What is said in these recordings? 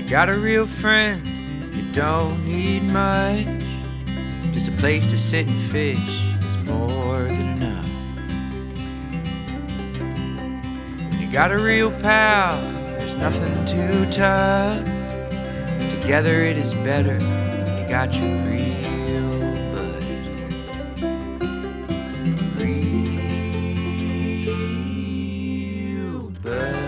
got a real friend, you don't need much. Just a place to sit and fish is more than enough. When you got a real pal, there's nothing too tough. Together it is better when you got your real bud. Real bud.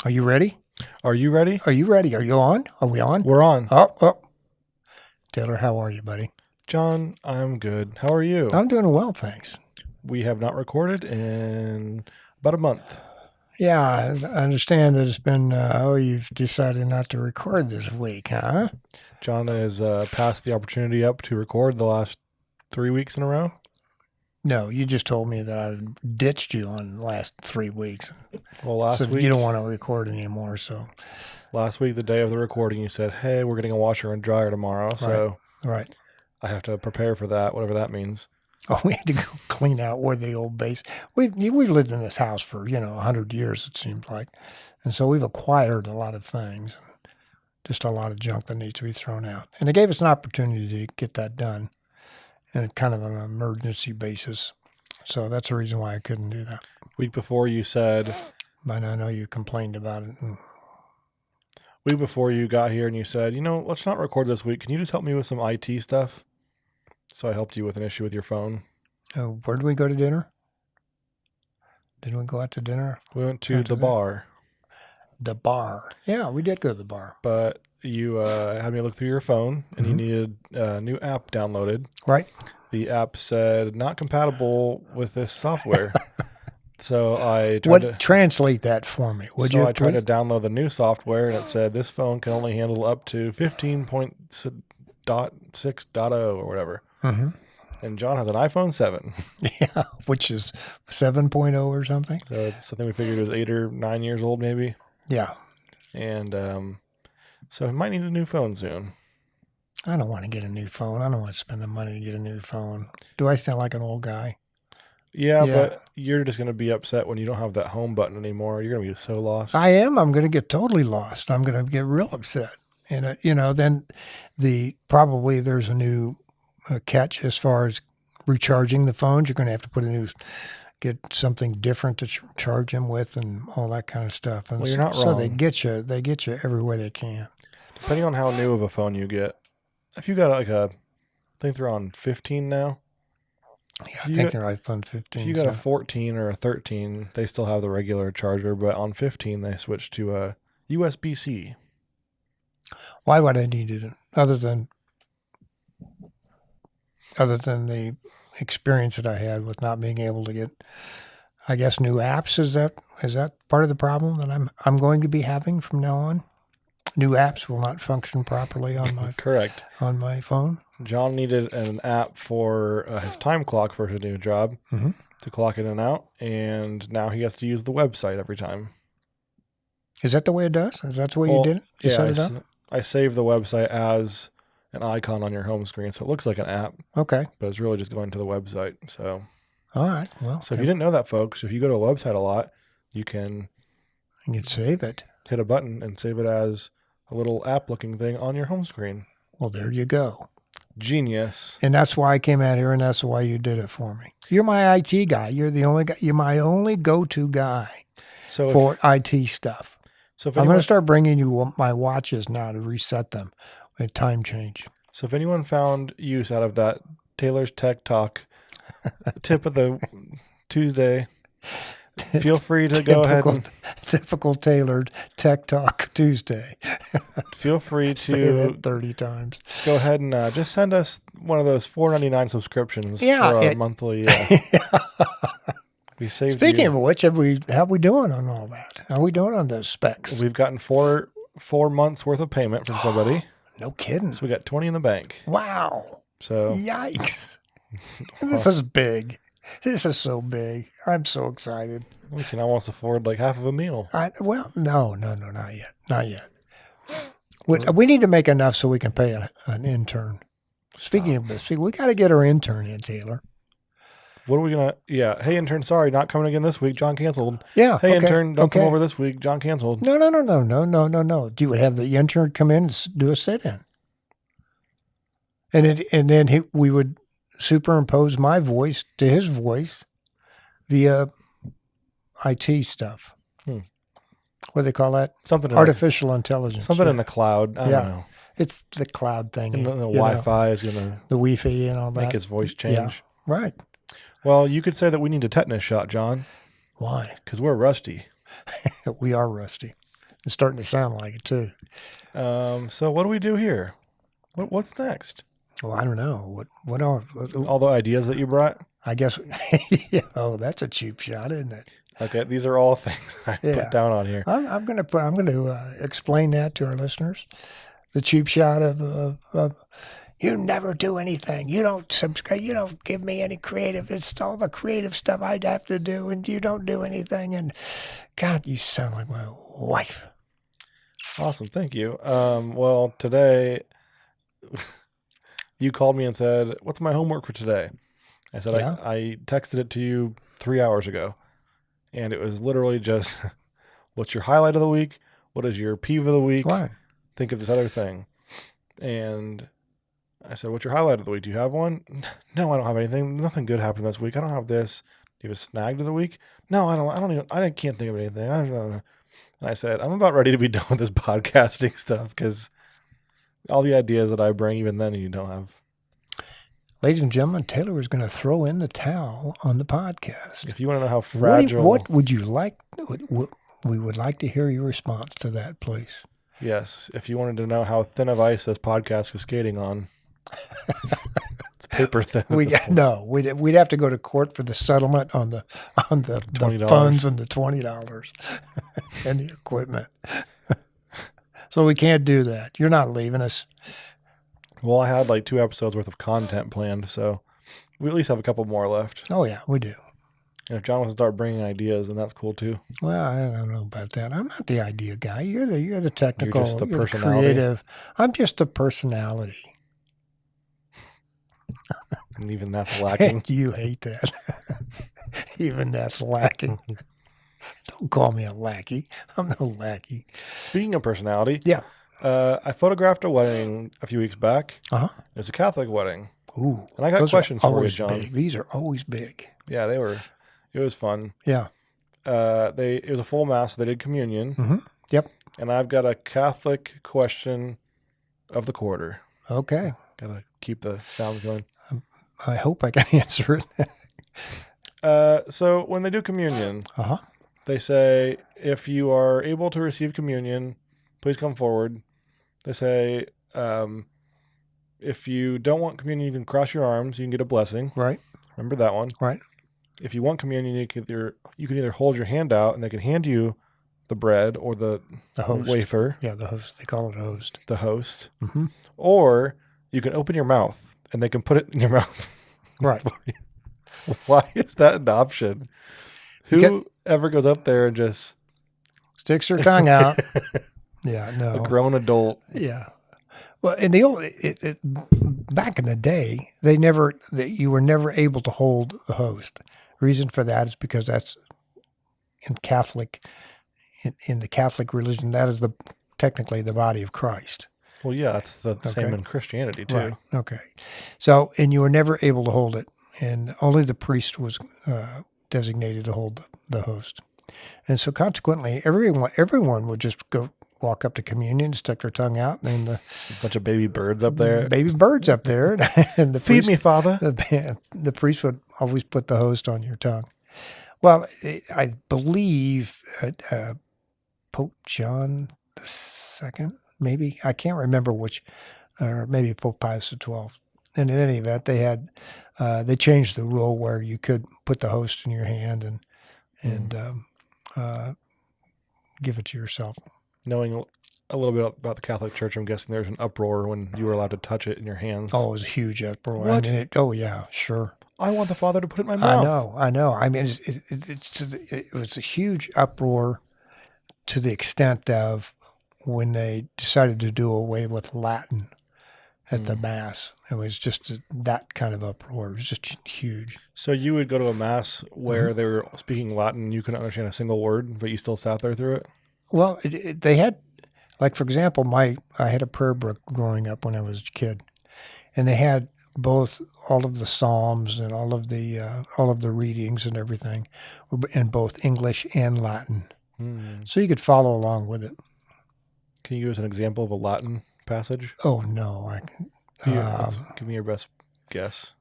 Are you ready? Are you ready? Are you ready? Are you on? Are we on? We're on. Oh. Taylor, how are you, buddy? John, I'm good. How are you? I'm doing well, thanks. We have not recorded in about a month. Yeah, I understand that it's been, you've decided not to record this week, huh? John has passed the opportunity up to record the last 3 weeks in a row. No, you just told me that I ditched you on the last 3 weeks. Well, last week you don't want to record anymore, so. Last week, the day of the recording, you said, hey, we're getting a washer and dryer tomorrow, so right. I have to prepare for that, whatever that means. Oh, we had to go clean out where the old base. We've lived in this house for, 100 years, it seems like. And so we've acquired a lot of things, just a lot of junk that needs to be thrown out. And it gave us an opportunity to get that done in kind of an emergency basis. So that's the reason why I couldn't do that. Week before you said... But I know you complained about it. Week before you got here and you said, let's not record this week. Can you just help me with some IT stuff? So I helped you with an issue with your phone. Where did we go to dinner? Didn't we go out to dinner? We went to the bar. The bar. Yeah, we did go to the bar. But you had me look through your phone, and you needed a new app downloaded. Right. The app said, not compatible with this software. So I translate that for me, would you? So I tried to download the new software, and it said, this phone can only handle up to 15.6.0 or whatever. Mm-hmm. And John has an iPhone 7. Yeah, which is 7.0 or something. So it's something we figured was 8 or 9 years old, maybe. Yeah. And so I might need a new phone soon. I don't want to get a new phone. I don't want to spend the money to get a new phone. Do I sound like an old guy? Yeah, but you're just going to be upset when you don't have that home button anymore. You're going to be so lost. I am. I'm going to get totally lost. I'm going to get real upset. And, then probably there's a new catch as far as recharging the phones. You're going to have to get something different to charge them with and all that kind of stuff. And well, you're not wrong. So they get you every way they can. Depending on how new of a phone you get. If you got I think they're on 15 now. Yeah, I think they're iPhone 15. If you got a 14 or a 13, they still have the regular charger, but on 15 they switched to a USB-C. Why would I need it other than the experience that I had with not being able to get, I guess, new apps? Is that part of the problem that I'm going to be having from now on? New apps will not function properly on my correct on my phone. John needed an app for his time clock for his new job to clock in and out, and now he has to use the website every time. Is that the way it does? Is that the way you did it? You set it up? I saved the website as an icon on your home screen, so it looks like an app. Okay. But it's really just going to the website. So, all right. Well, so if you didn't know that, folks, if you go to a website a lot, you can save it. Hit a button and save it as a little app-looking thing on your home screen. Well, there you go. Genius. And that's why I came out here, and that's why you did it for me. You're my IT guy. You're the only guy. You're my only go-to guy for IT stuff. So I'm going to start bringing you my watches now to reset them with time change. So if anyone found use out of that Taylor's Tech Talk tip of the Tuesday, feel free to go ahead and... Typical tailored Tech Talk Tuesday. Feel free to... Say that 30 times. Go ahead and just send us one of those $4.99 subscriptions for our monthly... We saved Speaking of which, how we doing on all that? How we doing on those specs? We've gotten four months worth of payment from somebody. No kidding. So we got 20 in the bank. Wow. So yikes. This is big. This is so big. I'm so excited. We can almost afford like half of a meal. No, not yet. Not yet. We need to make enough so we can pay an intern. Speaking of this, we got to get our intern in, Taylor. What are we gonna? Yeah. Hey, intern. Sorry, not coming again this week. John canceled. Yeah. Hey, okay, intern. Don't come okay. over this week. John canceled. No. You would have the intern come in and do a sit-in, and then we would superimpose my voice to his voice via IT stuff. What do they call that? Something artificial intelligence. Something in the cloud. I don't know. It's the cloud thing. And the Wi-Fi is going to the Wi-Fi and all that. make his voice change. Yeah, right. Well, you could say that we need a tetanus shot, John. Why? Because we're rusty. We are rusty. It's starting to sound like it too. So what do we do here? What's next? Well, I don't know. What else? All the ideas that you brought? I guess. Oh, that's a cheap shot, isn't it? Okay, these are all things I put down on here. I'm going to explain that to our listeners. The cheap shot of you never do anything. You don't subscribe. You don't give me any creative. It's all the creative stuff I'd have to do, and you don't do anything. And God, you sound like my wife. Awesome, thank you. Well, today you called me and said, "What's my homework for today?" I said, I texted it to you 3 hours ago. And it was literally just, what's your highlight of the week? What is your peeve of the week? Right. Think of this other thing. And I said, what's your highlight of the week? Do you have one? No, I don't have anything. Nothing good happened this week. I don't have this. Do you have a snag of the week? No, I can't think of anything. And I said, I'm about ready to be done with this podcasting stuff because all the ideas that I bring, even then, you don't have. Ladies and gentlemen, Taylor is going to throw in the towel on the podcast. If you want to know how fragile... What would you like? We would like to hear your response to that, please. Yes. If you wanted to know how thin of ice this podcast is skating on, it's paper thin. We'd have to go to court for the settlement on the funds and the $20 and the equipment. So we can't do that. You're not leaving us. Well, I had like 2 episodes worth of content planned, so we at least have a couple more left. Oh, yeah, we do. And if John wants to start bringing ideas, then that's cool too. Well, I don't know about that. I'm not the idea guy. You're the technical, you're just the personality. Creative. I'm just the personality. And even that's lacking. You hate that. Even that's lacking. Don't call me a lackey. I'm no lackey. Speaking of personality. Yeah. I photographed a wedding a few weeks back. Uh-huh. It was a Catholic wedding. Ooh. And I got questions for you, John. Big. These are always big. Yeah, they were. It was fun. Yeah. It was a full mass. So they did communion. Mm-hmm. Yep. And I've got a Catholic question of the quarter. Okay. Got to keep the sounds going. I hope I can answer it. So when they do communion, they say, if you are able to receive communion, please come forward. They say, if you don't want communion, you can cross your arms. You can get a blessing. Right. Remember that one. Right. If you want communion, you can either hold your hand out and they can hand you the bread or the host. Wafer. Yeah, the host. They call it a host. The host. Mm-hmm. Or you can open your mouth and they can put it in your mouth. Right. Why is that an option? Who ever goes up there and just sticks their tongue out? Yeah, no. A grown adult. Yeah. Well, in the old, back in the day, you were never able to hold the host. Reason for that is because that's in the Catholic religion, that is technically the body of Christ. Well, yeah, that's the same in Christianity too. Right. Okay. So, and you were never able to hold it, and only the priest was designated to hold the host. And so consequently, everyone would just walk up to communion, stick their tongue out, and a bunch of baby birds up there. Baby birds up there. And the Feed me, Father. The priest would always put the host on your tongue. Well, I believe Pope John II, maybe. I can't remember which, or maybe Pope Pius XII. And in any event, they changed the rule where you could put the host in your hand and give it to yourself. Knowing a little bit about the Catholic Church, I'm guessing there's an upror when you were allowed to touch it in your hands. Oh, it was a huge uproar. What? I mean, oh, yeah, sure. I want the Father to put it in my mouth. I know. I mean, it was a huge uproar to the extent of when they decided to do away with Latin at the Mass. It was just that kind of uproar. It was just huge. So you would go to a Mass where they were speaking Latin, you couldn't understand a single word, but you still sat there through it? Well, they had, like, for example, I had a prayer book growing up when I was a kid, and they had both all of the Psalms and all of the readings and everything in both English and Latin. So you could follow along with it. Can you give us an example of a Latin passage? Oh, no. Give me your best guess.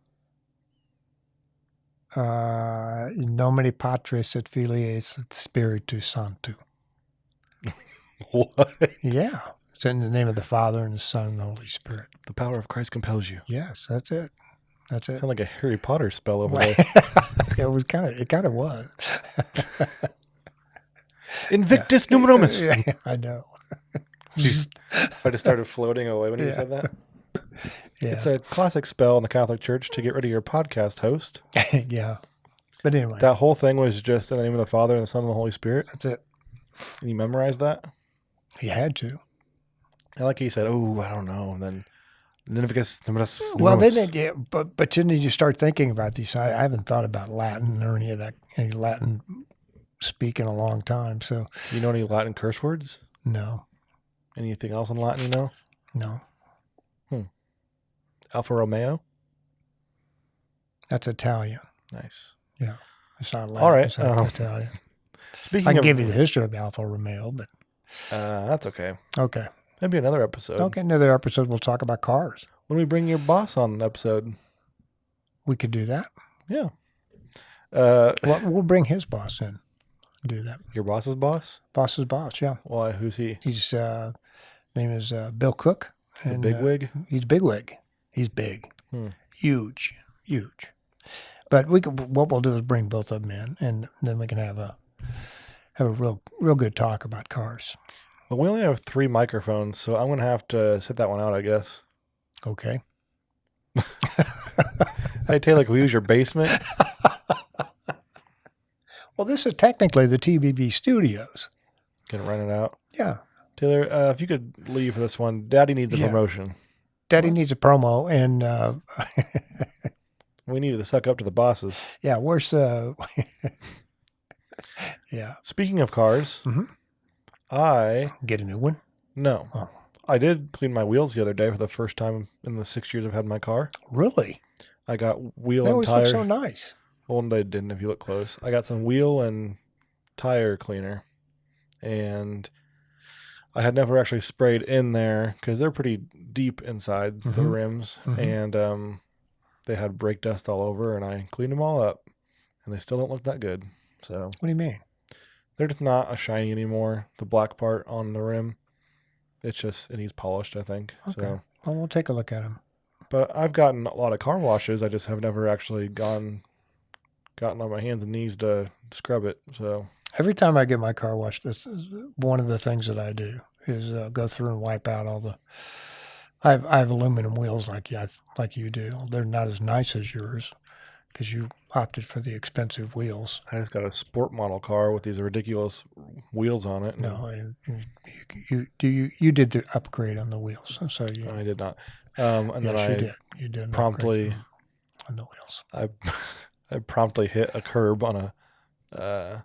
Nomine Patris et Filii et Spiritus Sanctus. What? Yeah. It's in the name of the Father and the Son and the Holy Spirit. The power of Christ compels you. Yes, that's it. That's it. Sound like a Harry Potter spell over there. It kind of was. Invictus Numeromus. Yeah, I know. I just started floating away when you said that. Yeah. It's a classic spell in the Catholic Church to get rid of your podcast host. Yeah. But anyway. That whole thing was just in the name of the Father and the Son and the Holy Spirit. That's it. And you memorized that? You had to. And like he said, oh, I don't know. And then Invictus Numeromus. Well, then, but then you start thinking about these. I haven't thought about Latin or any Latin speak in a long time. So, you know any Latin curse words? No. Anything else in Latin you know? No. Alfa Romeo? That's Italian. Nice. Yeah. It's not Latin. All right. It's not Italian. Speaking I can of, give you the history of Alfa Romeo, but that's okay. okay. Maybe another episode. Okay, another episode we'll talk about cars. When we bring your boss on the episode. We could do that. Yeah. Well, we'll bring his boss in. Do that. Your boss's boss? Boss's boss, yeah. Why? Who's he? His name is Bill Cook. The bigwig? He's bigwig. He's big. Huge. But what we'll do is bring both of them in, and then we can have a real good talk about cars. Well, we only have 3 microphones, so I'm going to have to sit that one out, I guess. Okay. Hey, Taylor, can we use your basement? Well, this is technically the TBB studios. Can rent it out. Yeah. Taylor, if you could leave for this one, Daddy needs a promotion. Daddy needs a promo, and we need to suck up to the bosses. Yeah, where's yeah. Speaking of cars, I get a new one. No, I did clean my wheels the other day for the first time in the 6 years I've had my car. Really? I got wheel that and always tire. Looks so nice. Well, they didn't. If you look close, I got some wheel and tire cleaner, and I had never actually sprayed in there because they're pretty deep inside the rims, and they had brake dust all over, and I cleaned them all up, and they still don't look that good. So what do you mean? They're just not a shiny anymore. The black part on the rim, it needs polished, I think. Okay. So, well, we'll take a look at them. But I've gotten a lot of car washes. I just have never actually gotten on my hands and knees to scrub it. So every time I get my car washed, this is one of the things that I do is go through and wipe out all the. I have aluminum wheels like you do. They're not as nice as yours because you opted for the expensive wheels. I just got a sport model car with these ridiculous wheels on it. No, you did the upgrade on the wheels, so you. I did not. And yes, then you did promptly on the wheels. I promptly hit a curb on a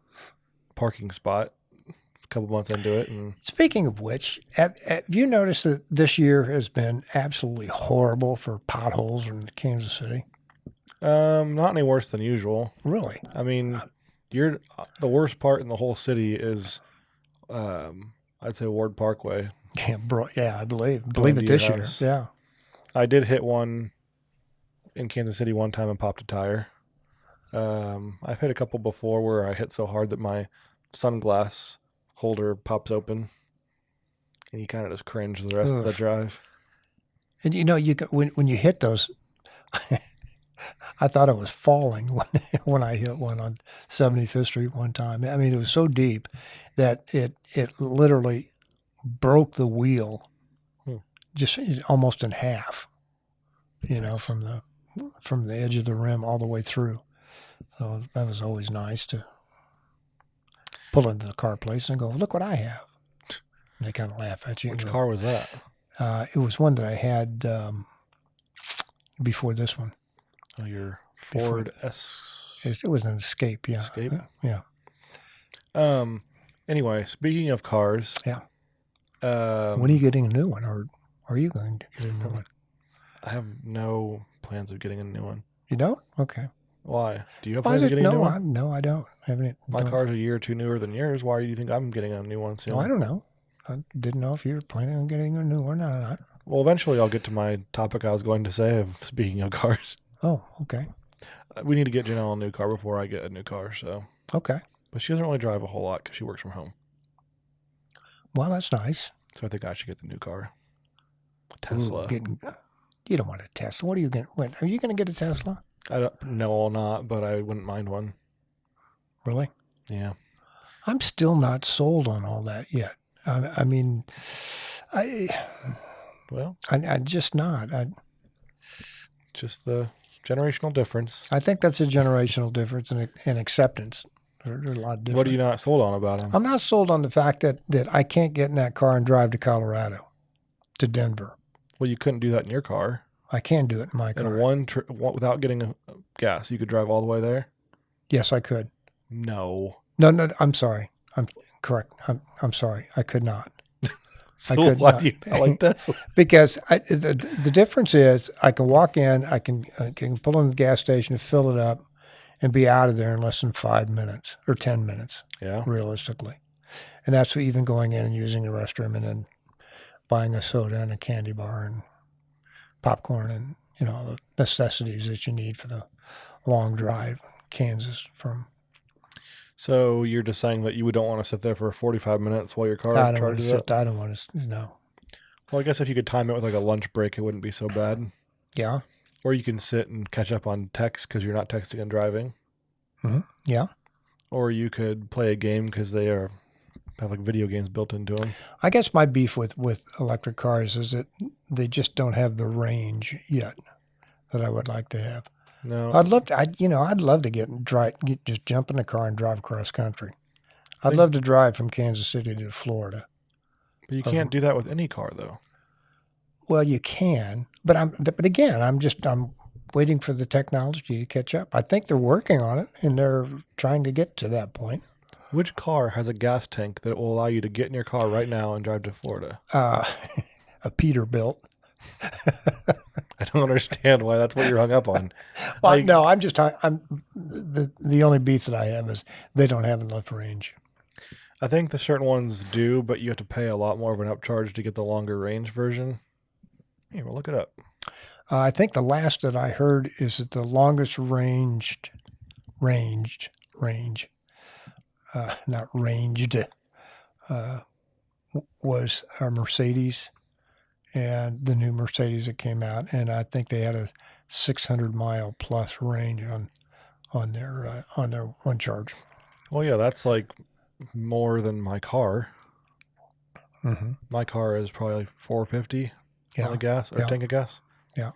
parking spot a couple months into it. And speaking of which, have you noticed that this year has been absolutely horrible for potholes in Kansas City? Not any worse than usual. Really? I mean, the worst part in the whole city is, I'd say Ward Parkway. Yeah, I believe it this year. Yeah. I did hit one in Kansas City one time and popped a tire. I've hit a couple before where I hit so hard that my sunglass holder pops open, and you kind of just cringe the rest of the drive. And when you hit those, I thought I was falling when I hit one on 75th Street one time. I mean, it was so deep that it literally broke the wheel just almost in half, from the edge of the rim all the way through. So that was always nice to pull into the car place and go, look what I have. And they kind of laugh at you. Which car was that? It was one that I had before this one. Oh, your Ford S. It was an Escape, yeah. Escape? Yeah. Anyway, speaking of cars. Yeah. When are you getting a new one, or are you going to get a new one? I have no plans of getting a new one. You don't? Okay. Why? Do you have plans of getting a new one? No, I don't. My car's a year or two newer than yours. Why do you think I'm getting a new one soon? Well, I don't know. I didn't know if you were planning on getting a new one or not. Well, eventually I'll get to my topic I was going to say of speaking of cars. Oh, okay. We need to get Janelle a new car before I get a new car, so. Okay. But she doesn't really drive a whole lot because she works from home. Well, that's nice. So I think I should get the new car. Tesla. Ooh, you don't want a Tesla. What are you going to... Are you going to get a Tesla? No, I'll not, but I wouldn't mind one. Really? Yeah. I'm still not sold on all that yet. I'm just not. Just the generational difference. I think that's a generational difference in acceptance. They're a lot different. What are you not sold on about them? I'm not sold on the fact that I can't get in that car and drive to Colorado, to Denver. Well, you couldn't do that in your car. I can do it in my car. In one without getting gas, you could drive all the way there? Yes, I could. No. No, I'm sorry. I'm correct. I'm sorry. I could not. So why do you not like Tesla? Because the difference is I can walk in, I can pull in the gas station and fill it up and be out of there in less than 5 minutes or 10 minutes, realistically. And that's even going in and using the restroom and then buying a soda and a candy bar and popcorn and, the necessities that you need for the long drive, Kansas from. So you're just saying that you don't want to sit there for 45 minutes while your car charges up? I don't want to, no. Well, I guess if you could time it with like a lunch break, it wouldn't be so bad. Yeah. Or you can sit and catch up on text because you're not texting and driving. Mm-hmm. Yeah. Or you could play a game because they have like video games built into them. I guess my beef with electric cars is that they just don't have the range yet that I would like to have. No, I'd love to just jump in the car and drive across country. I'd love to drive from Kansas City to Florida. But you can't do that with any car, though. Well, you can, but again, I'm waiting for the technology to catch up. I think they're working on it, and they're trying to get to that point. Which car has a gas tank that will allow you to get in your car right now and drive to Florida? A Peterbilt. I don't understand why that's what you're hung up on. Well, no, I'm the only beef that I have is they don't have enough range. I think the certain ones do, but you have to pay a lot more of an upcharge to get the longer range version. Here, we'll look it up. I think the last that I heard is that the longest ranged, was a Mercedes, and the new Mercedes that came out, and I think they had a 600-mile plus range on their one charge. Well, yeah, that's like more than my car. Mm-hmm. My car is probably like 450 on a gas or tank of gas. Yeah.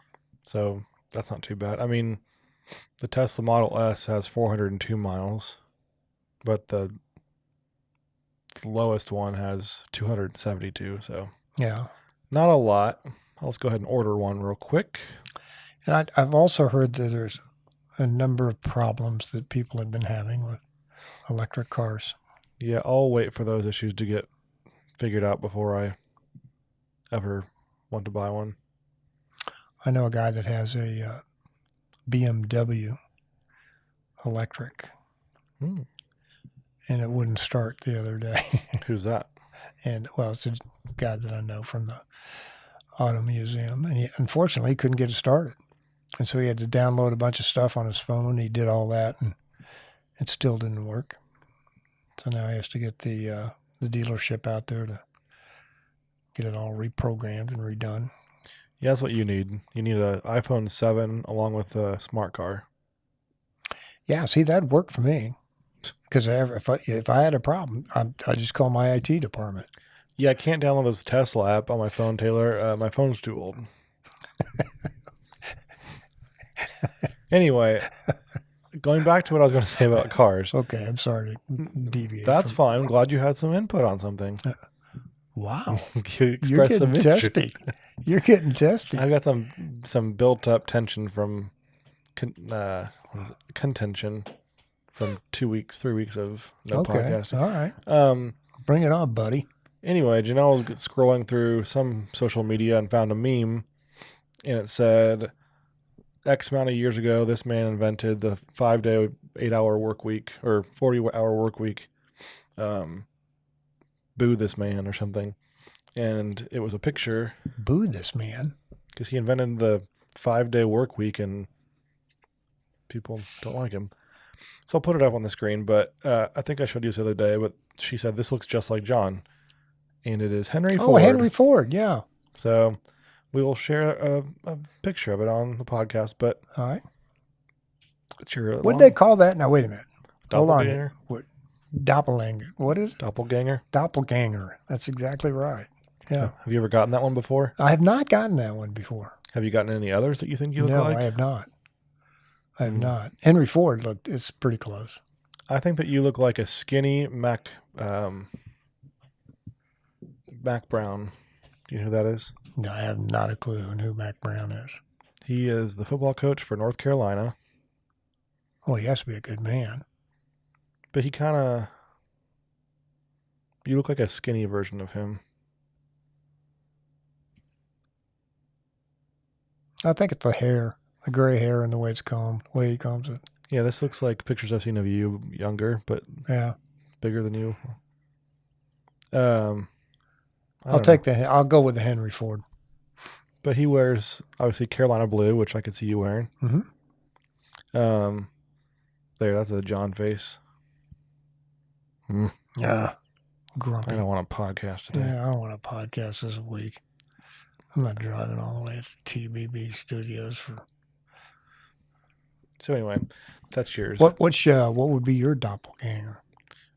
So that's not too bad. I mean, the Tesla Model S has 402 miles, but the lowest one has 272. So yeah, not a lot. Let's go ahead and order one real quick. And I've also heard that there's a number of problems that people have been having with electric cars. Yeah, I'll wait for those issues to get figured out before I ever want to buy one. I know a guy that has a BMW electric, and it wouldn't start the other day. Who's that? And, well, it's a guy that I know from the auto museum, and unfortunately he couldn't get it started. And so he had to download a bunch of stuff on his phone. He did all that, and it still didn't work. So now he has to get the dealership out there to get it all reprogrammed and redone. Yeah, that's what you need. You need an iPhone 7 along with a smart car. Yeah, see, that'd work for me. Because if I had a problem, I just call my IT department. Yeah, I can't download this Tesla app on my phone, Taylor. My phone's too old. Anyway, going back to what I was going to say about cars. Okay, I'm sorry to deviate. That's fine. I'm glad you had some input on something. Wow. You You're express getting some interest. testy. You're getting testy. I've got some built up tension from contention from 3 weeks of no Okay. podcasting. All right. Bring it on, buddy. Anyway, Janelle was scrolling through some social media and found a meme, and it said, X amount of years ago, this man invented the 5-day, 8-hour work week, or 40-hour work week. Boo this man or something. And it was a picture. Boo this man. Because he invented the 5-day work week and people don't like him. So I'll put it up on the screen, but I think I showed you this the other day, but she said, this looks just like John. And it is Henry Ford. Oh, Henry Ford, yeah. So we will share a picture of it on the podcast, but all right. What'd they call that? Now, wait a minute. Doppelganger? Hold on. What? Doppelganger. What is it? Doppelganger? Doppelganger. That's exactly right. Yeah. Have you ever gotten that one before? I have not gotten that one before. Have you gotten any others that you think you look no, like? I have not. I have not. Henry Ford it's pretty close. I think that you look like a skinny Mac Brown. Do you know who that is? No, I have not a clue on who Mac Brown is. He is the football coach for North Carolina. Oh, he has to be a good man. But you look like a skinny version of him. I think it's the hair, the gray hair and the way it's combed, the way he combs it. Yeah, this looks like pictures I've seen of you younger, but yeah, bigger than you. I'll go with the Henry Ford. But he wears obviously Carolina blue, which I could see you wearing. Mm-hmm. There, that's a John face. Yeah, grumpy. I don't want a podcast today. Yeah, I don't want a podcast this week. I'm not driving all the way to TBB Studios for. So anyway, that's yours. What would be your doppelganger?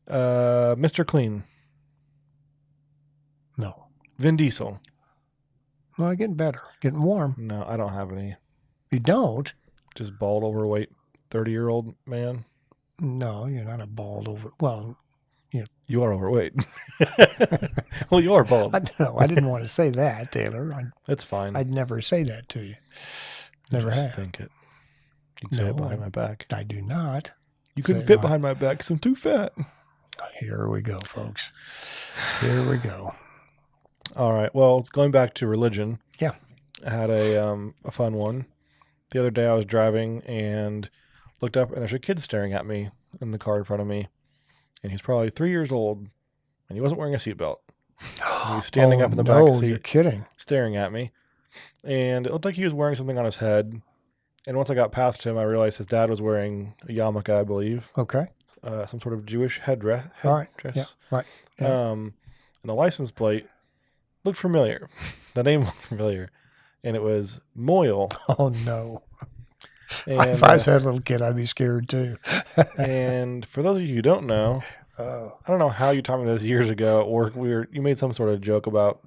Mr. Clean. No. Vin Diesel. No, getting better, getting warm. No, I don't have any. You don't? Just bald, overweight, 30-year-old man. No, you're not a bald over. Well, you are overweight. Well, you are bald. I didn't want to say that, Taylor. That's fine. I'd never say that to you. Never just have. think it. You'd say it behind my back. I do not. You couldn't fit behind my back because I'm too fat. Here we go, folks. Here we go. All right. Well, going back to religion. Yeah. I had a fun one. The other day I was driving and looked up and there's a kid staring at me in the car in front of me. And he's probably 3 years old and he wasn't wearing a seatbelt. He was standing up in the back seat. You're kidding. Staring at me. And it looked like he was wearing something on his head. And once I got past him, I realized his dad was wearing a yarmulke, I believe. Okay. Some sort of Jewish headdress. Right. Yeah. Right. Yeah. And the license plate looked familiar. The name looked familiar. And it was Moyle. Oh, no. And, if I was that little kid, I'd be scared too. And for those of you who don't know, I don't know how you taught me this years ago at work. You made some sort of joke about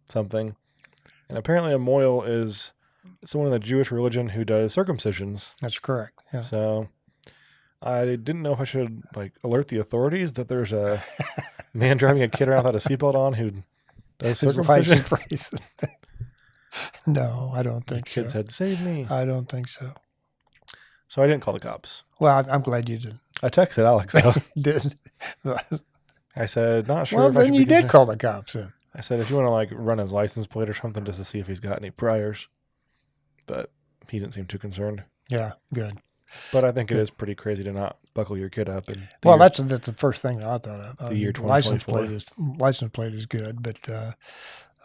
something. And apparently a Moyle is someone in the Jewish religion who does circumcisions. That's correct. Yeah. So I didn't know if I should alert the authorities that there's a man driving a kid around without a seatbelt on who does circumcision. No, I don't think so. Kid said, "Save me." I don't think so. So I didn't call the cops. Well, I'm glad you didn't. I texted Alex though. Did. I said, "Not sure." Well, if I then should you be did concerned. call the cops then. I said, if you want to run his license plate or something just to see if he's got any priors. But he didn't seem too concerned. Yeah, good. But I think it is pretty crazy to not buckle your kid up. That's the first thing I thought of. The year 2024. License plate is good, but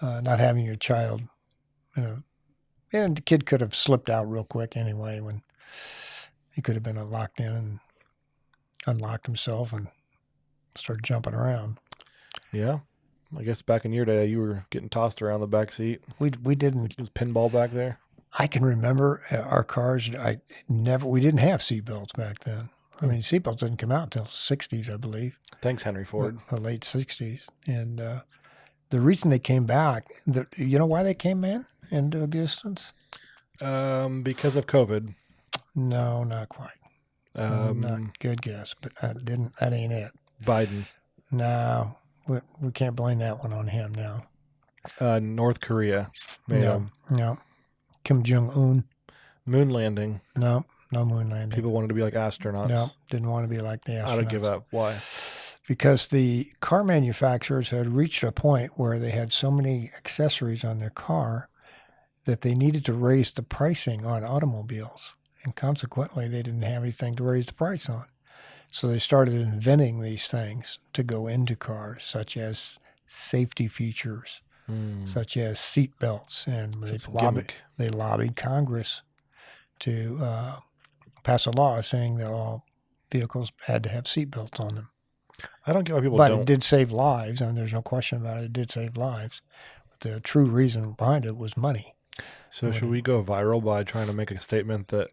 not having your child, and the kid could have slipped out real quick anyway when he could have been locked in and unlocked himself and started jumping around. Yeah. I guess back in your day, you were getting tossed around the back seat. We didn't. It was pinball back there. I can remember our cars. We didn't have seatbelts back then. I mean, seatbelts didn't come out until the 60s, I believe. Thanks, Henry Ford. The late 60s. And the reason they came back, you know why they came into existence? Because of COVID. No, not quite. Not good guess, but that ain't it. Biden. No, We can't blame that one on him now. North Korea made No, no. Kim Jong-un. moon landing. No moon landing. People wanted to be like astronauts. No, didn't want to be like the astronauts. I'd give up. Why? Because the car manufacturers had reached a point where they had so many accessories on their car that they needed to raise the pricing on automobiles. And consequently, they didn't have anything to raise the price on. So they started inventing these things to go into cars, such as safety features, such as seat belts. And they lobbied Congress to pass a law saying that all vehicles had to have seat belts on them. I don't get why people But don't. it did save lives, and there's no question about it. It did save lives. But the true reason behind it was money. So should we go viral by trying to make a statement that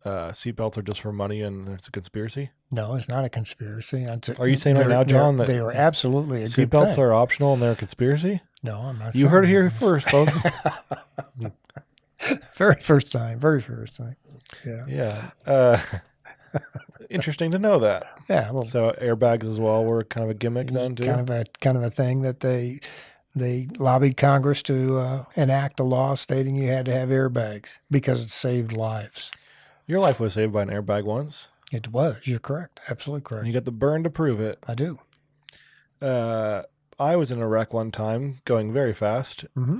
seatbelts are just for money and it's a conspiracy? No, it's not a conspiracy. Are you saying right now, John, that they are absolutely a good seatbelts thing? are optional and they're a conspiracy? No, I'm not. You heard it here first, folks. Very first time. Yeah. Yeah. Interesting to know that. Yeah. Well, So airbags as well were kind of a gimmick then too. kind of a thing that they lobbied Congress to enact a law stating you had to have airbags because it saved lives. Your life was saved by an airbag once. It was. You're correct. Absolutely correct. And you got the burn to prove it. I do. I was in a wreck one time going very fast. Mm-hmm.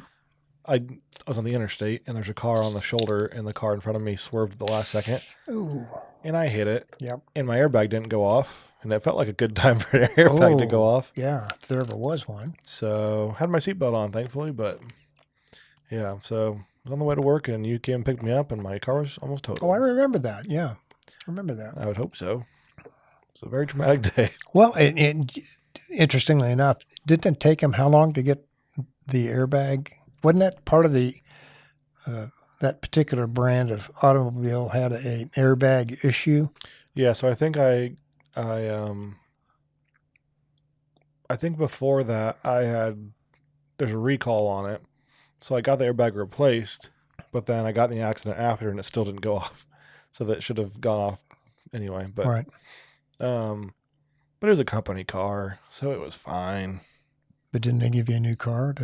I was on the interstate and there's a car on the shoulder and the car in front of me swerved at the last second. Ooh. And I hit it. Yep. And my airbag didn't go off. And it felt like a good time for an airbag to go off. Yeah, if there ever was one. So had my seatbelt on, thankfully. But yeah, so I was on the way to work and you came and picked me up and my car was almost totaled. Oh, I remember that. Yeah, I remember that. I would hope so. It's a very traumatic day. Well, and interestingly enough, didn't it take him how long to get the airbag? Wasn't that part of the that particular brand of automobile had an airbag issue? Yeah, so I think I think before that there's a recall on it. So I got the airbag replaced, but then I got in the accident after and it still didn't go off. So that should have gone off anyway. But Right. But it was a company car, so it was fine. But didn't they give you a new car?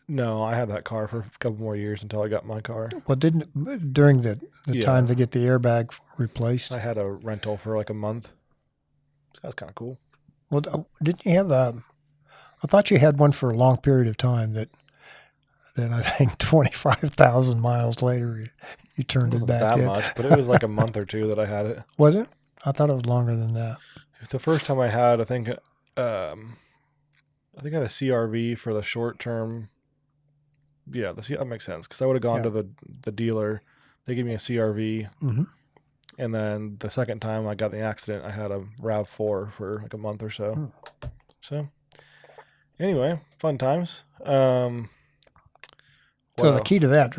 No, I had that car for a couple more years until I got my car. Well, didn't during the time to get the airbag replaced? I had a rental for like a month. So that's kind of cool. Well, didn't you have I thought you had one for a long period of time that I think 25,000 miles later you turned it back That in. much, but it was like a month or two that I had it. Was it? I thought it was longer than that. The first time I had, I think I had a CRV for the short term. Yeah, that makes sense because I would have gone to the dealer. They gave me a CRV, Mm-hmm. and then the second time I got in the accident, I had a RAV4 for like a month or so. Hmm. So, anyway, fun times. So the key to that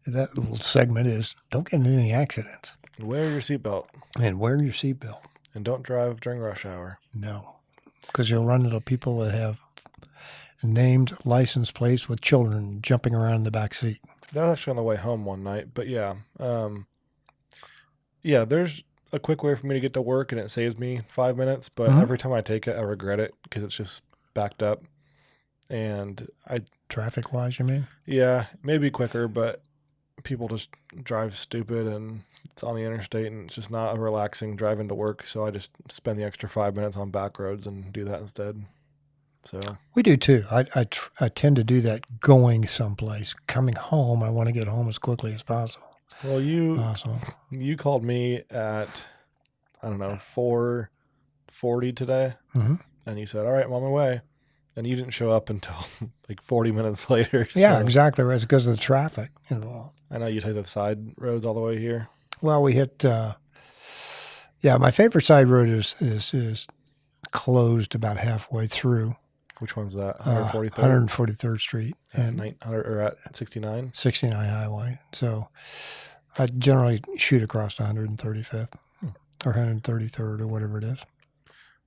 little segment is don't get in any accidents Wear your seatbelt and wear your seatbelt. and don't drive during rush hour. No, because you'll run into people that have named license plates with children jumping around in the back seat. That was actually on the way home one night, but yeah. There's a quick way for me to get to work and it saves me 5 minutes, but every time I take it, I regret it because it's just backed up. And Traffic wise, you mean? Yeah, maybe quicker, but people just drive stupid and it's on the interstate and it's just not a relaxing driving to work. So I just spend the extra 5 minutes on back roads and do that instead. So We do too. I tend to do that going someplace. Coming home, I want to get home as quickly as possible. well, you called me at, I don't know, 4:40 today. Mhm. And you said, all right, I'm on my way. And you didn't show up until like 40 minutes later. Yeah, so exactly. Right. It's because of the traffic involved. I know you take the side roads all the way here. Well, we hit. My favorite side road is closed about halfway through. Which one's that? 143rd? 143rd Street and 900 or at 69? 69 Highway. So I generally shoot across 135th or 133rd or whatever it is.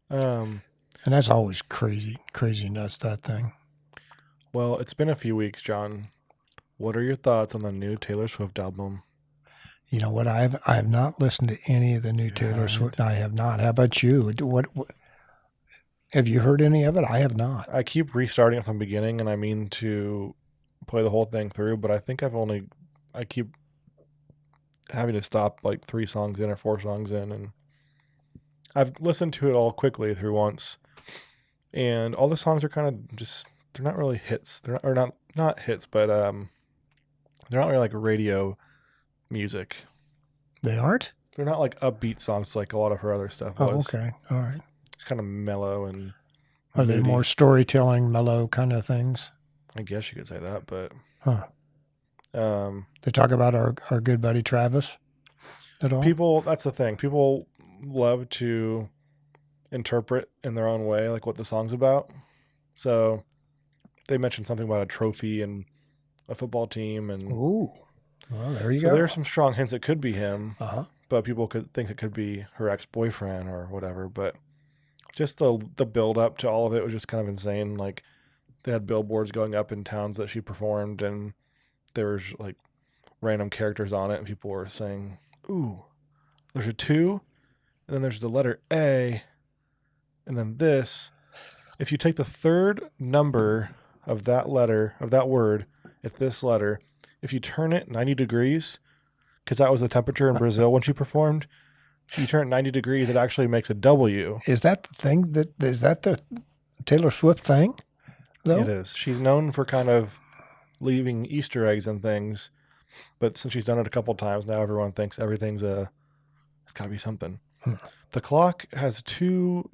And that's always crazy nuts, that thing. Well, it's been a few weeks, John. What are your thoughts on the new Taylor Swift album? You know what? I have not listened to any of the new Taylor Swift. I have not. How about you? What Have you heard any of it? I have not. I keep restarting it from the beginning, and I mean to play the whole thing through, but I think I keep having to stop like 3 songs in or 4 songs in, and I've listened to it all quickly through once, and all the songs are kind of just, they're not really hits. They're not, or not hits, but they're not really like radio music. They aren't? They're not like upbeat songs like a lot of her other stuff was. Oh, okay. All right. It's kind of mellow and Are they moody. more storytelling, mellow kind of things? I guess you could say that, but They talk about our good buddy Travis at all? people, that's the thing. People love to interpret in their own way like what the song's about. So they mentioned something about a trophy and a football team, and Ooh. Well, there you so go. there's some strong hints it could be him, Uh-huh. but people could think it could be her ex-boyfriend or whatever. But just the build up to all of it was just kind of insane. Like they had billboards going up in towns that she performed, and there was like random characters on it, and people were saying, "Ooh, there's a 2, and then there's the letter A, and then this. If you take the third number of that letter, of that word, it's this letter. If you turn it 90 degrees, because that was the temperature in Brazil when she performed, if you turn it 90 degrees, it actually makes a W." Is that the thing is that the Taylor Swift thing, though? It is. She's known for kind of leaving Easter eggs and things, but since she's done it a couple times now, everyone thinks everything's it's got to be something. The clock has 2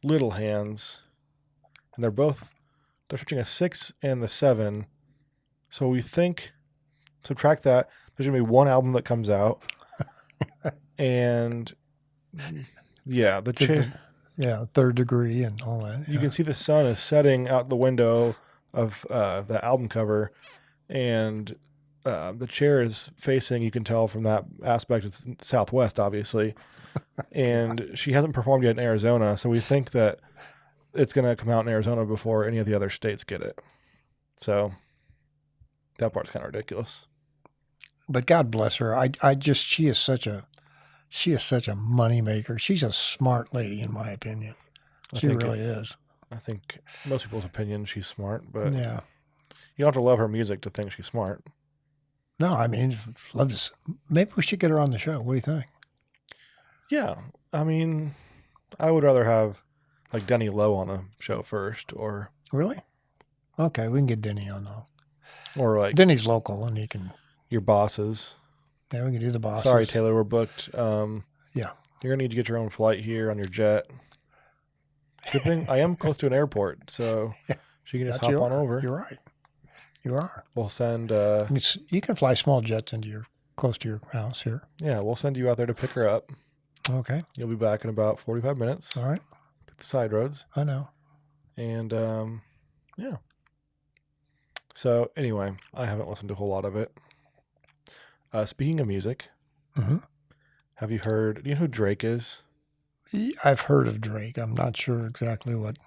little hands, and they're switching a 6 and the 7. So we think, subtract that, there's going to be 1 album that comes out. And yeah, the chair. Yeah, third degree and all that. You can see the sun is setting out the window of the album cover, and the chair is facing, you can tell from that aspect, it's southwest, obviously. And she hasn't performed yet in Arizona, so we think that it's going to come out in Arizona before any of the other states get it. So that part's kind of ridiculous. But God bless her. She is such a moneymaker. She's a smart lady, in my opinion. She really is. I think most people's opinion, she's smart, but Yeah. you don't have to love her music to think she's smart. No, I mean, love to. Maybe we should get her on the show. What do you think? Yeah. I mean, I would rather have like Denny Lowe on a show first, or Really? Okay, we can get Denny on though. or like Denny's local, and he can. your bosses. Yeah, we can do the bosses. Sorry, Taylor, we're booked. Yeah. You're gonna need to get your own flight here on your jet. Good thing I am close to an airport, so she can just That you hop on are. over. You're right. You are. We'll send. You can fly small jets close to your house here. Yeah, we'll send you out there to pick her up. Okay. You'll be back in about 45 minutes. All right. Get the side roads, I know. and yeah. So anyway, I haven't listened to a whole lot of it. Speaking of music, Mm-hmm. have you heard? Do you know who Drake is? I've heard of Drake. I'm not sure exactly what.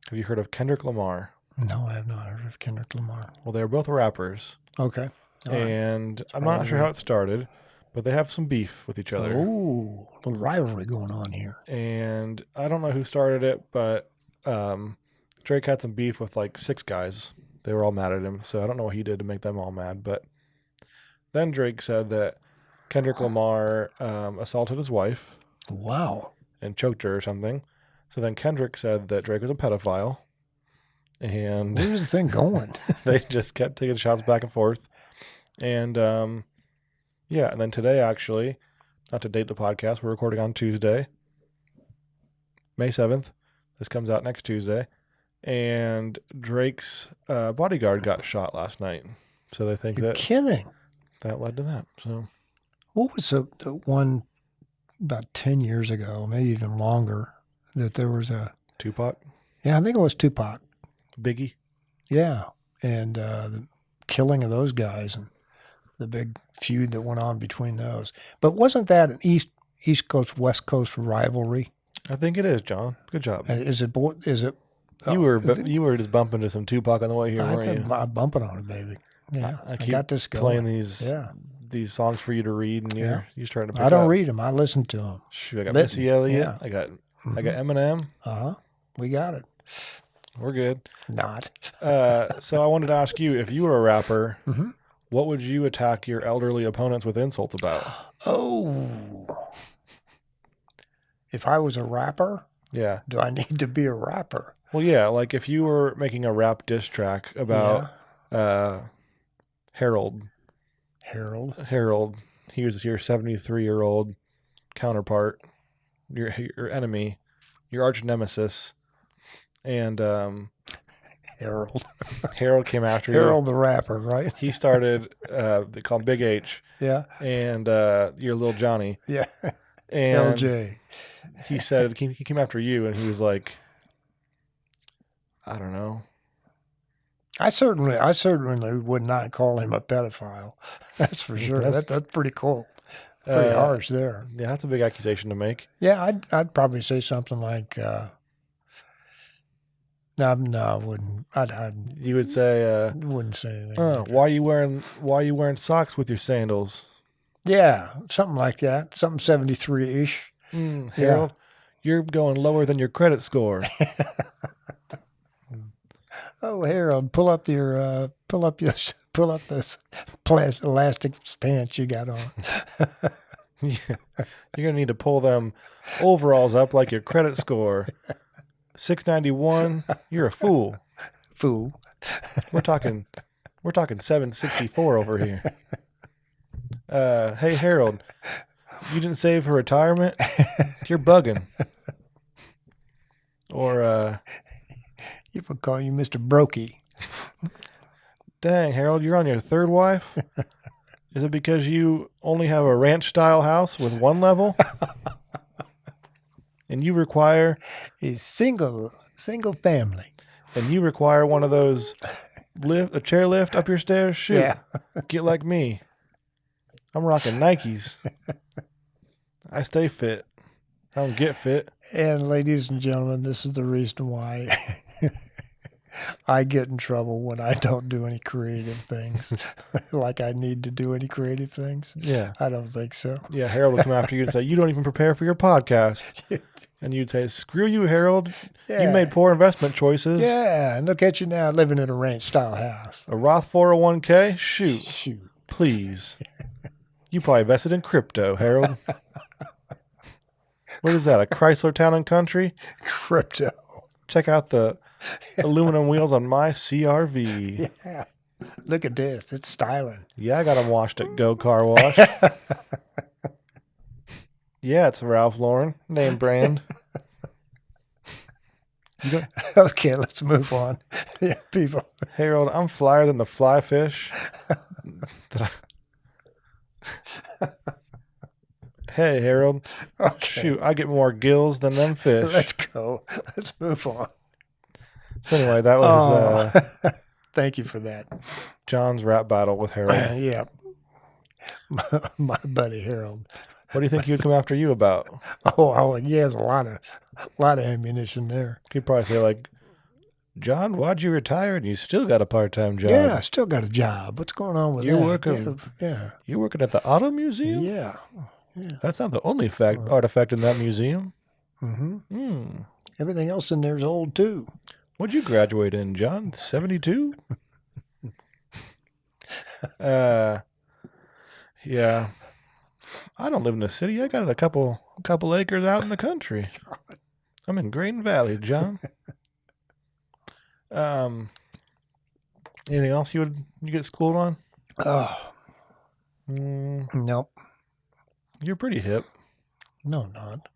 Have you heard of Kendrick Lamar? No, I have not heard of Kendrick Lamar. Well, they're both rappers, Okay. All right. and I'm not sure how it started, but they have some beef with each other. Oh, a little rivalry going on here. And I don't know who started it, but Drake had some beef with like 6 guys. They were all mad at him, so I don't know what he did to make them all mad. But then Drake said that Kendrick Lamar assaulted his wife Wow. and choked her or something. So then Kendrick said that Drake was a pedophile, and Where's the thing going? they just kept taking shots back and forth. And yeah, and then today, actually, not to date the podcast, we're recording on Tuesday, May 7th. This comes out next Tuesday. And Drake's bodyguard got shot last night. So they think You're that kidding. that led to that. So What was the one about 10 years ago, maybe even longer, that there was Tupac, I think it was Tupac. Biggie. Yeah. And the killing of those guys and the big feud that went on between those. But wasn't that an East Coast, West Coast rivalry? I think it is, John. Good job. And is it? You were just bumping to some Tupac on the way here, weren't you? I'm bumping on it, baby. Yeah, I keep got this going. playing these songs for you to read, and you're starting to pick I don't up. read them. I listen to them. Shoot, I got Lit- Missy Elliott. yeah. I got I got Eminem. We got it. We're good. Not. So I wanted to ask you, if you were a rapper, what would you attack your elderly opponents with insults about? Oh. If I was a rapper, Yeah. do I need to be a rapper? Well, yeah, like if you were making a rap diss track about Harold. Harold, he was your 73-year-old counterpart, your enemy, your arch nemesis, and Harold came after you. Harold the rapper, right? He started they call him Big H. Yeah. And your little Johnny. Yeah. And LJ. He said he came after you, and he was like, I don't know. I certainly would not call him a pedophile. That's for sure. That's pretty cool. Pretty harsh there. Yeah, that's a big accusation to make. Yeah, I'd probably say something like, no, I wouldn't. You would say, wouldn't say anything. Like why you wearing socks with your sandals? Yeah, something like that. Something 73-ish. Harold, you're going lower than your credit score. Oh, Harold, pull up this elastic pants you got on. Yeah. You're gonna need to pull them overalls up like your credit score. 691. You're a fool. Fool. We're talking 764 over here. Hey Harold, you didn't save for retirement? You're bugging. Or You would call you Mr. Brokey. Dang, Harold, you're on your third wife? Is it because you only have a ranch-style house with one level? And you require... a single family. And you require one of those a chair lift up your stairs? Shoot. Yeah. Get like me. I'm rocking Nikes. I stay fit. I don't get fit. And ladies and gentlemen, this is the reason why I get in trouble when I don't do any creative things. Like I need to do any creative things. Yeah. I don't think so. Yeah, Harold would come after you and say, you don't even prepare for your podcast. And you'd say, screw you, Harold. Yeah. You made poor investment choices. Yeah, and look at you now living in a ranch-style house. A Roth 401k? Shoot. Shoot. Please. You probably invested in crypto, Harold. What is that, a Chrysler Town and Country? Crypto. Check out the aluminum wheels on my CRV. Yeah. Look at this. It's styling. Yeah, I got them washed at Go Car Wash. Yeah, it's Ralph Lauren, name brand. Okay, let's move on. Yeah, people. Harold, I'm flyer than the fly fish. Hey, Harold. Okay. Shoot, I get more gills than them fish. Let's go. Let's move on. So anyway, that was Thank you for that. John's rap battle with Harold. Yeah. My buddy Harold. What do you think he would come after you about? Oh, he has a lot of ammunition there. He'd probably say like, John, why'd you retire and you still got a part-time job? Yeah, I still got a job. What's going on with You're that? working. Yeah. You're working at the Auto Museum? Yeah. That's not the only artifact in that museum. Mm-hmm. Everything else in there is old too. What'd you graduate in, John? 72? Yeah. I don't live in the city. I got a couple acres out in the country. I'm in Green Valley, John. Anything else you get schooled on? Oh. Nope. You're pretty hip. No, I'm not.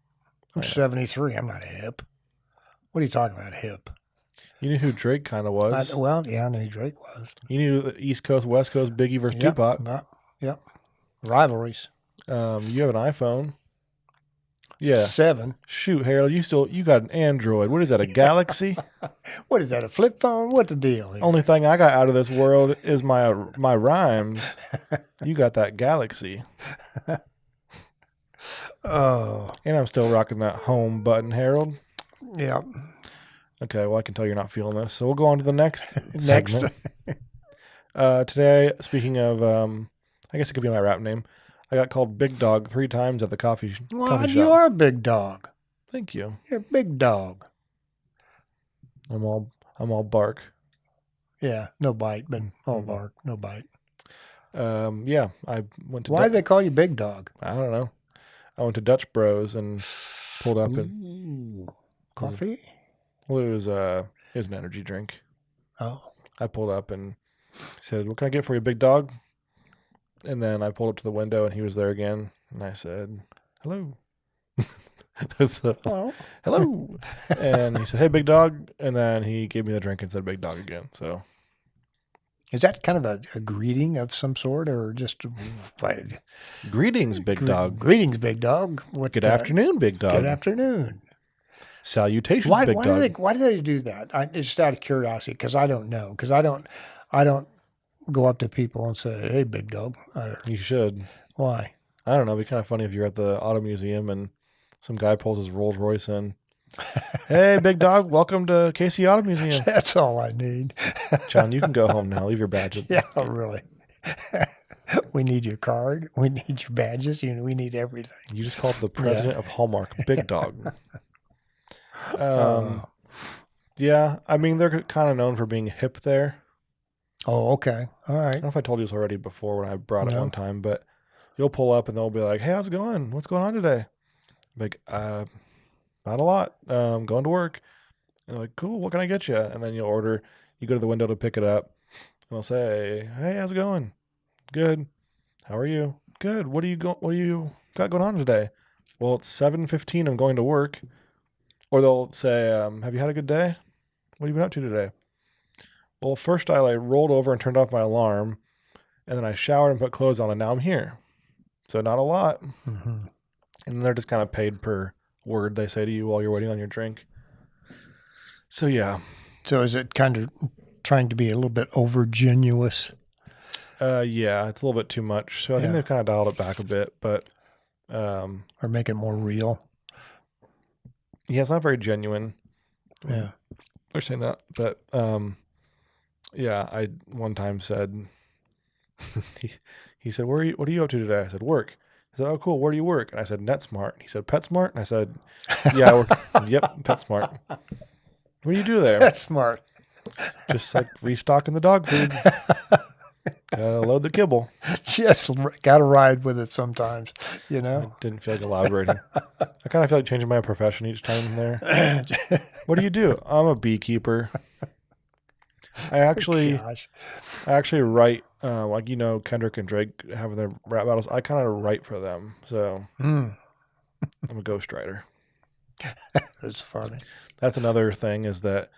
I'm 73. I'm not hip. What are you talking about, hip? You knew who Drake kind of was. Yeah, I knew who Drake was. You knew the East Coast, West Coast, Biggie versus Tupac. Yep. Rivalries. You have an iPhone. Yeah. 7. Shoot, Harold, you got an Android. What is that, a Galaxy? What is that, a flip phone? What the deal here? Only thing I got out of this world is my rhymes. You got that Galaxy. Oh. And I'm still rocking that home button, Harold. Yeah. Okay, well, I can tell you're not feeling this. So we'll go on to the next segment. Today, speaking of, I guess it could be my rap name, I got called Big Dog 3 times at the coffee shop. You are a big dog. Thank you. You're a big dog. I'm all bark. Yeah, no bite, but all bark, no bite. Yeah, I went to. Why do they call you Big Dog? I don't know. I went to Dutch Bros and pulled up and Ooh, coffee. well, it was an energy drink. Oh, I pulled up and said, "What can I get for you, big dog?" And then I pulled up to the window and he was there again, and I said, "Hello." well, Hello. And he said, "Hey, big dog," and then he gave me the drink and said, "Big dog" again. So. is that kind of a greeting of some sort, or just like, Greetings, big dog. Greetings, Big Dog. What? Good afternoon, big dog. Good afternoon. Salutations, big dog. Why do they do that? It's just out of curiosity, because I don't know. Because I don't go up to people and say, "Hey, Big Dog." You should. Why? I don't know. It'd be kind of funny if you're at the auto museum and some guy pulls his Rolls Royce in. "Hey, big dog, welcome to KC Auto Museum." That's all I need. John, you can go home now. Leave your badges. Yeah, really. We need your card. We need your badges. We need everything. You just called the president of Hallmark Big Dog. Yeah, I mean, they're kind of known for being hip there. Oh, okay. All I right. don't know if I told you this already before when I brought it No. one time, but you'll pull up and they'll be like, "Hey, how's it going? What's going on today?" I'm like, not a lot. Going to work. And they're like, "Cool, what can I get you?" And then you'll order, you go to the window to pick it up, and they'll say, "Hey, how's it going?" "Good." "How are you?" "Good. What do you got going on today?" "Well, it's 7:15. I'm going to work." Or they'll say, "Have you had a good day? What have you been up to today?" "Well, first I rolled over and turned off my alarm, and then I showered and put clothes on, and now I'm here." So not a lot. Mm-hmm. And they're just kind of paid per word they say to you while you're waiting on your drink. So yeah. So is it kind of trying to be a little bit overgenuous? Yeah, it's a little bit too much. So I think they've kind of dialed it back a bit, but or make it more real? Yeah, it's not very genuine. Yeah. They're saying that. But yeah, I one time said he said, what are you up to today?" I said, "Work." He said, "Oh, cool. Where do you work?" And I said, "NetSmart." And he said, "PetSmart?" And I said, "Yeah, I work." "Yep, PetSmart." "What do you do there?" That's smart. "Just like restocking the dog food. Gotta load the kibble." Just got to ride with it sometimes, I didn't feel like elaborating. I kind of feel like changing my profession each time in there. "What do you do?" "I'm a beekeeper." I actually write, like, Kendrick and Drake having their rap battles. I kind of write for them. So I'm a ghostwriter. That's funny. That's another thing, is that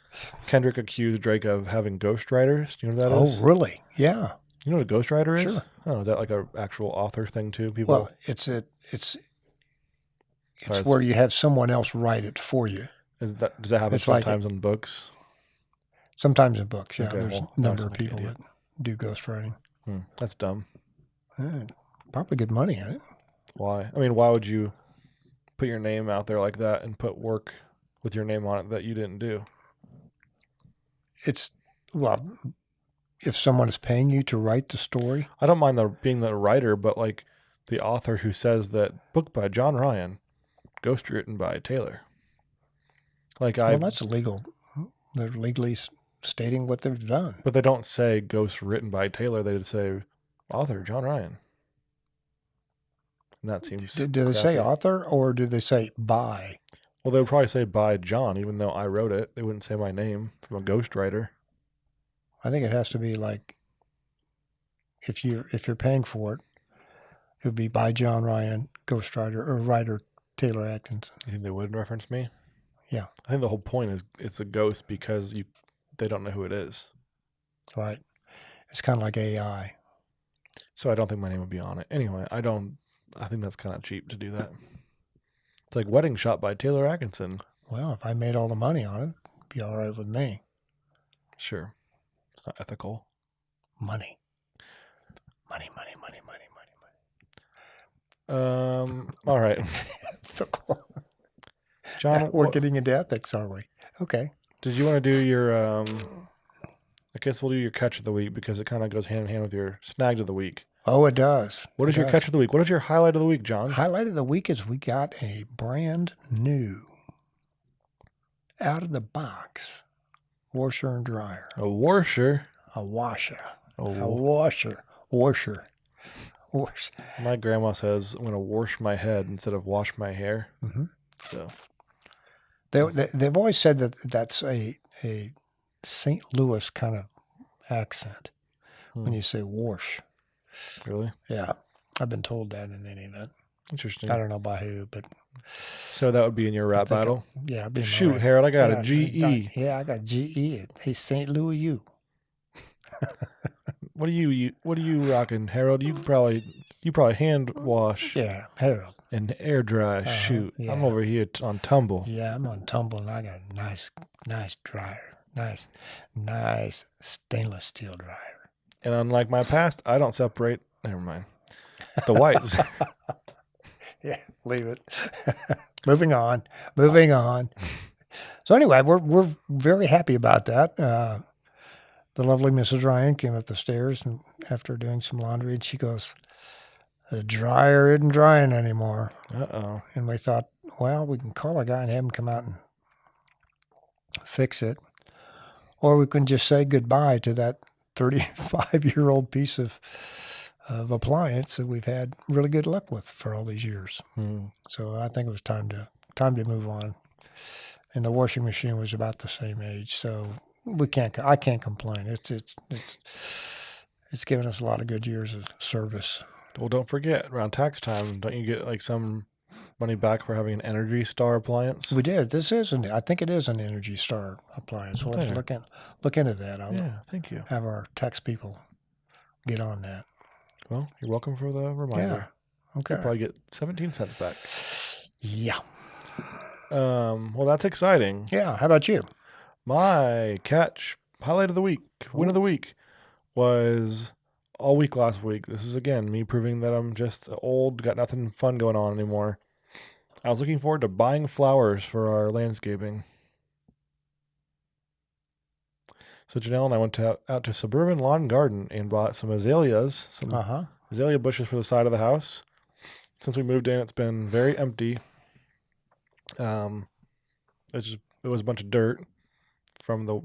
Kendrick accused Drake of having ghostwriters. Do you know what that is? Oh, really? Yeah. You know what a ghostwriter is? Sure. Oh, is that like an actual author thing too? People. Well, it's where you have someone else write it for you. Does that happen It's sometimes in books? Sometimes in books, yeah. Okay, There's well, a number that's of an people idea. that do ghostwriting. That's dumb. Probably good money in it. Why? I mean, why would you put your name out there like that and put work with your name on it that you didn't do? Well, if someone is paying you to write the story. I don't mind being the writer, but like the author who says that book by John Ryan, ghost written by Taylor. Well, that's illegal. They're legally stating what they've done. But they don't say ghost written by Taylor. They say author John Ryan. And that seems. Do they say author, or do they say by? Well, they would probably say by John, even though I wrote it. They wouldn't say my name from a ghostwriter. I think it has to be like, if you're paying for it, it would be by John Ryan, ghostwriter, or writer Taylor Atkinson. You think they would reference me? Yeah. I think the whole point is it's a ghost because they don't know who it is. Right. It's kind of like AI. So I don't think my name would be on it. Anyway, I think that's kind of cheap to do that. It's like Wedding Shot by Taylor Atkinson. Well, if I made all the money on it, it'd be all right with me. Sure. It's not ethical. Money. All right. Ethical. John, we're getting into ethics, are we? Okay. Did you want to do your, I guess we'll do your catch of the week because it kind of goes hand in hand with your snag of the week. Oh, it does. What is your catch of the week? What is your highlight of the week, John? Highlight of the week is we got a brand new out of the box washer and dryer. A washer. A washer. A Oh, washer. Washer. Wash. my grandma says I'm gonna wash my head instead of wash my hair. Mm-hmm. So They've always said that that's a St. Louis kind of accent when you say wash. really Yeah, I've been told that in any event. interesting. I don't know by who, but So that would be in your rap battle. Yeah, I've been Shoot, Harold, I got a GE. I got GE at St. Louis U. What are you rocking, Harold? You probably hand wash Yeah, Harold. and air dry. Shoot, yeah. I'm over here on tumble. Yeah, I'm on tumble and I got a nice dryer. Nice stainless steel dryer. And unlike my past, I don't separate. Never mind. The whites. Yeah, leave it. Moving on. So anyway, we're very happy about that. The lovely Mrs. Ryan came up the stairs and after doing some laundry, and she goes, "The dryer isn't drying anymore." Uh-oh. And we thought, well, we can call a guy and have him come out and fix it, or we can just say goodbye to that 35-year-old piece of appliance that we've had really good luck with for all these years. So I think it was time to move on. And the washing machine was about the same age, so I can't complain. It's given us a lot of good years of service. Well, don't forget, around tax time, don't you get like some money back for having an Energy Star appliance? We did. I think it is an Energy Star appliance. We'll have to look into that. Yeah, thank you. Have our tax people get on that. Well, you're welcome for the reminder. Yeah. Okay. You'll probably get 17 cents back. Yeah. Well, that's exciting. Yeah. How about you? My highlight of the week, win of the week, was all week last week. This is, again, me proving that I'm just old, got nothing fun going on anymore. I was looking forward to buying flowers for our landscaping. So Janelle and I went out to Suburban Lawn and Garden and bought some azaleas, some azalea bushes for the side of the house. Since we moved in, it's been very empty. It was a bunch of dirt from the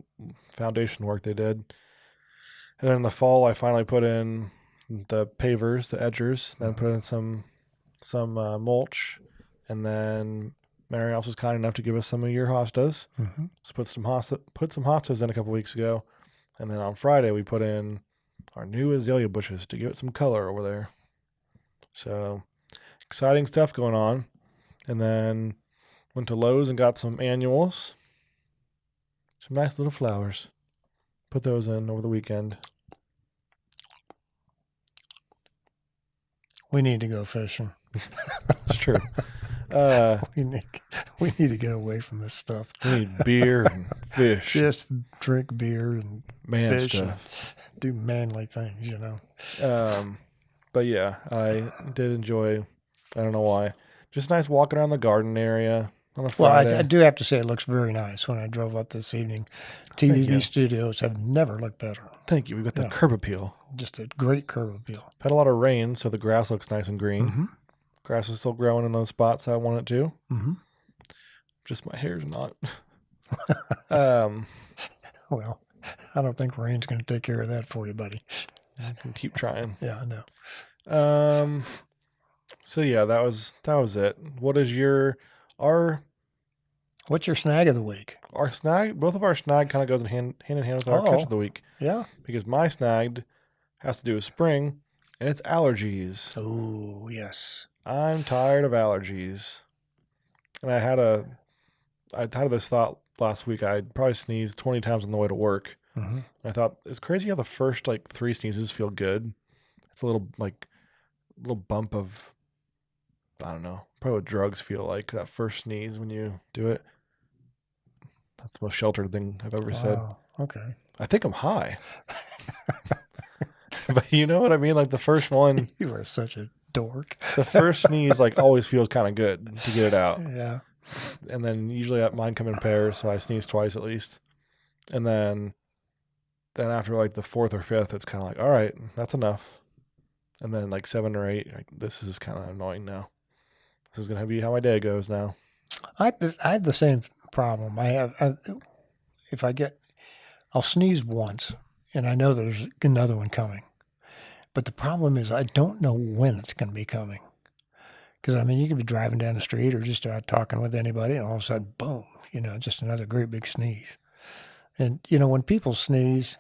foundation work they did. And then in the fall, I finally put in the pavers, the edgers, then put in some mulch, and then Mary also was kind enough to give us some of your hostas. Mm-hmm. So put some hostas in a couple weeks ago, and then on Friday we put in our new azalea bushes to give it some color over there. So exciting stuff going on. And then went to Lowe's and got some annuals, some nice little flowers. Put those in over the weekend. We need to go fishing. It's true. We need to get away from this stuff. We need beer and fish. Just drink beer and Man fish stuff. and do manly things, you know. But yeah, I did enjoy, I don't know why, just nice walking around the garden area on a Friday. Well, I do have to say it looks very nice when I drove up this evening. TVB studios have never looked better. Thank you. We got the curb appeal. Just a great curb appeal. Had a lot of rain, so the grass looks nice and green. Mm-hmm. Grass is still growing in those spots I want it to. Mm-hmm. Just my hair's not. Well, I don't think rain's going to take care of that for you, buddy. I can keep trying. Yeah, I know. So yeah, that was it. What is What's your snag of the week? Our snag? Both of our snag kind of goes hand in hand with our catch of the week. Yeah. Because my snagged has to do with spring, and it's allergies. Oh, yes. I'm tired of allergies. And I had this thought last week. I'd probably sneezed 20 times on the way to work. Mm-hmm. And I thought, it's crazy how the first 3 sneezes feel good. It's a little bump of, I don't know, probably what drugs feel like, that first sneeze when you do it. That's the most sheltered thing I've ever said. Okay. I think I'm high. But you know what I mean? Like the first one. You are such a dork. The first sneeze always feels kind of good to get it out. Yeah. And then usually mine come in pairs, so I sneeze twice at least. And then after the 4th or 5th, it's kind of all right, that's enough. And then 7 or 8, this is kind of annoying now. This is going to be how my day goes now. I had the same problem. If I'll sneeze once, and I know there's another one coming. But the problem is I don't know when it's going to be coming. Because, I mean, you could be driving down the street or just out talking with anybody, and all of a sudden, boom, just another great big sneeze. And, when people sneeze,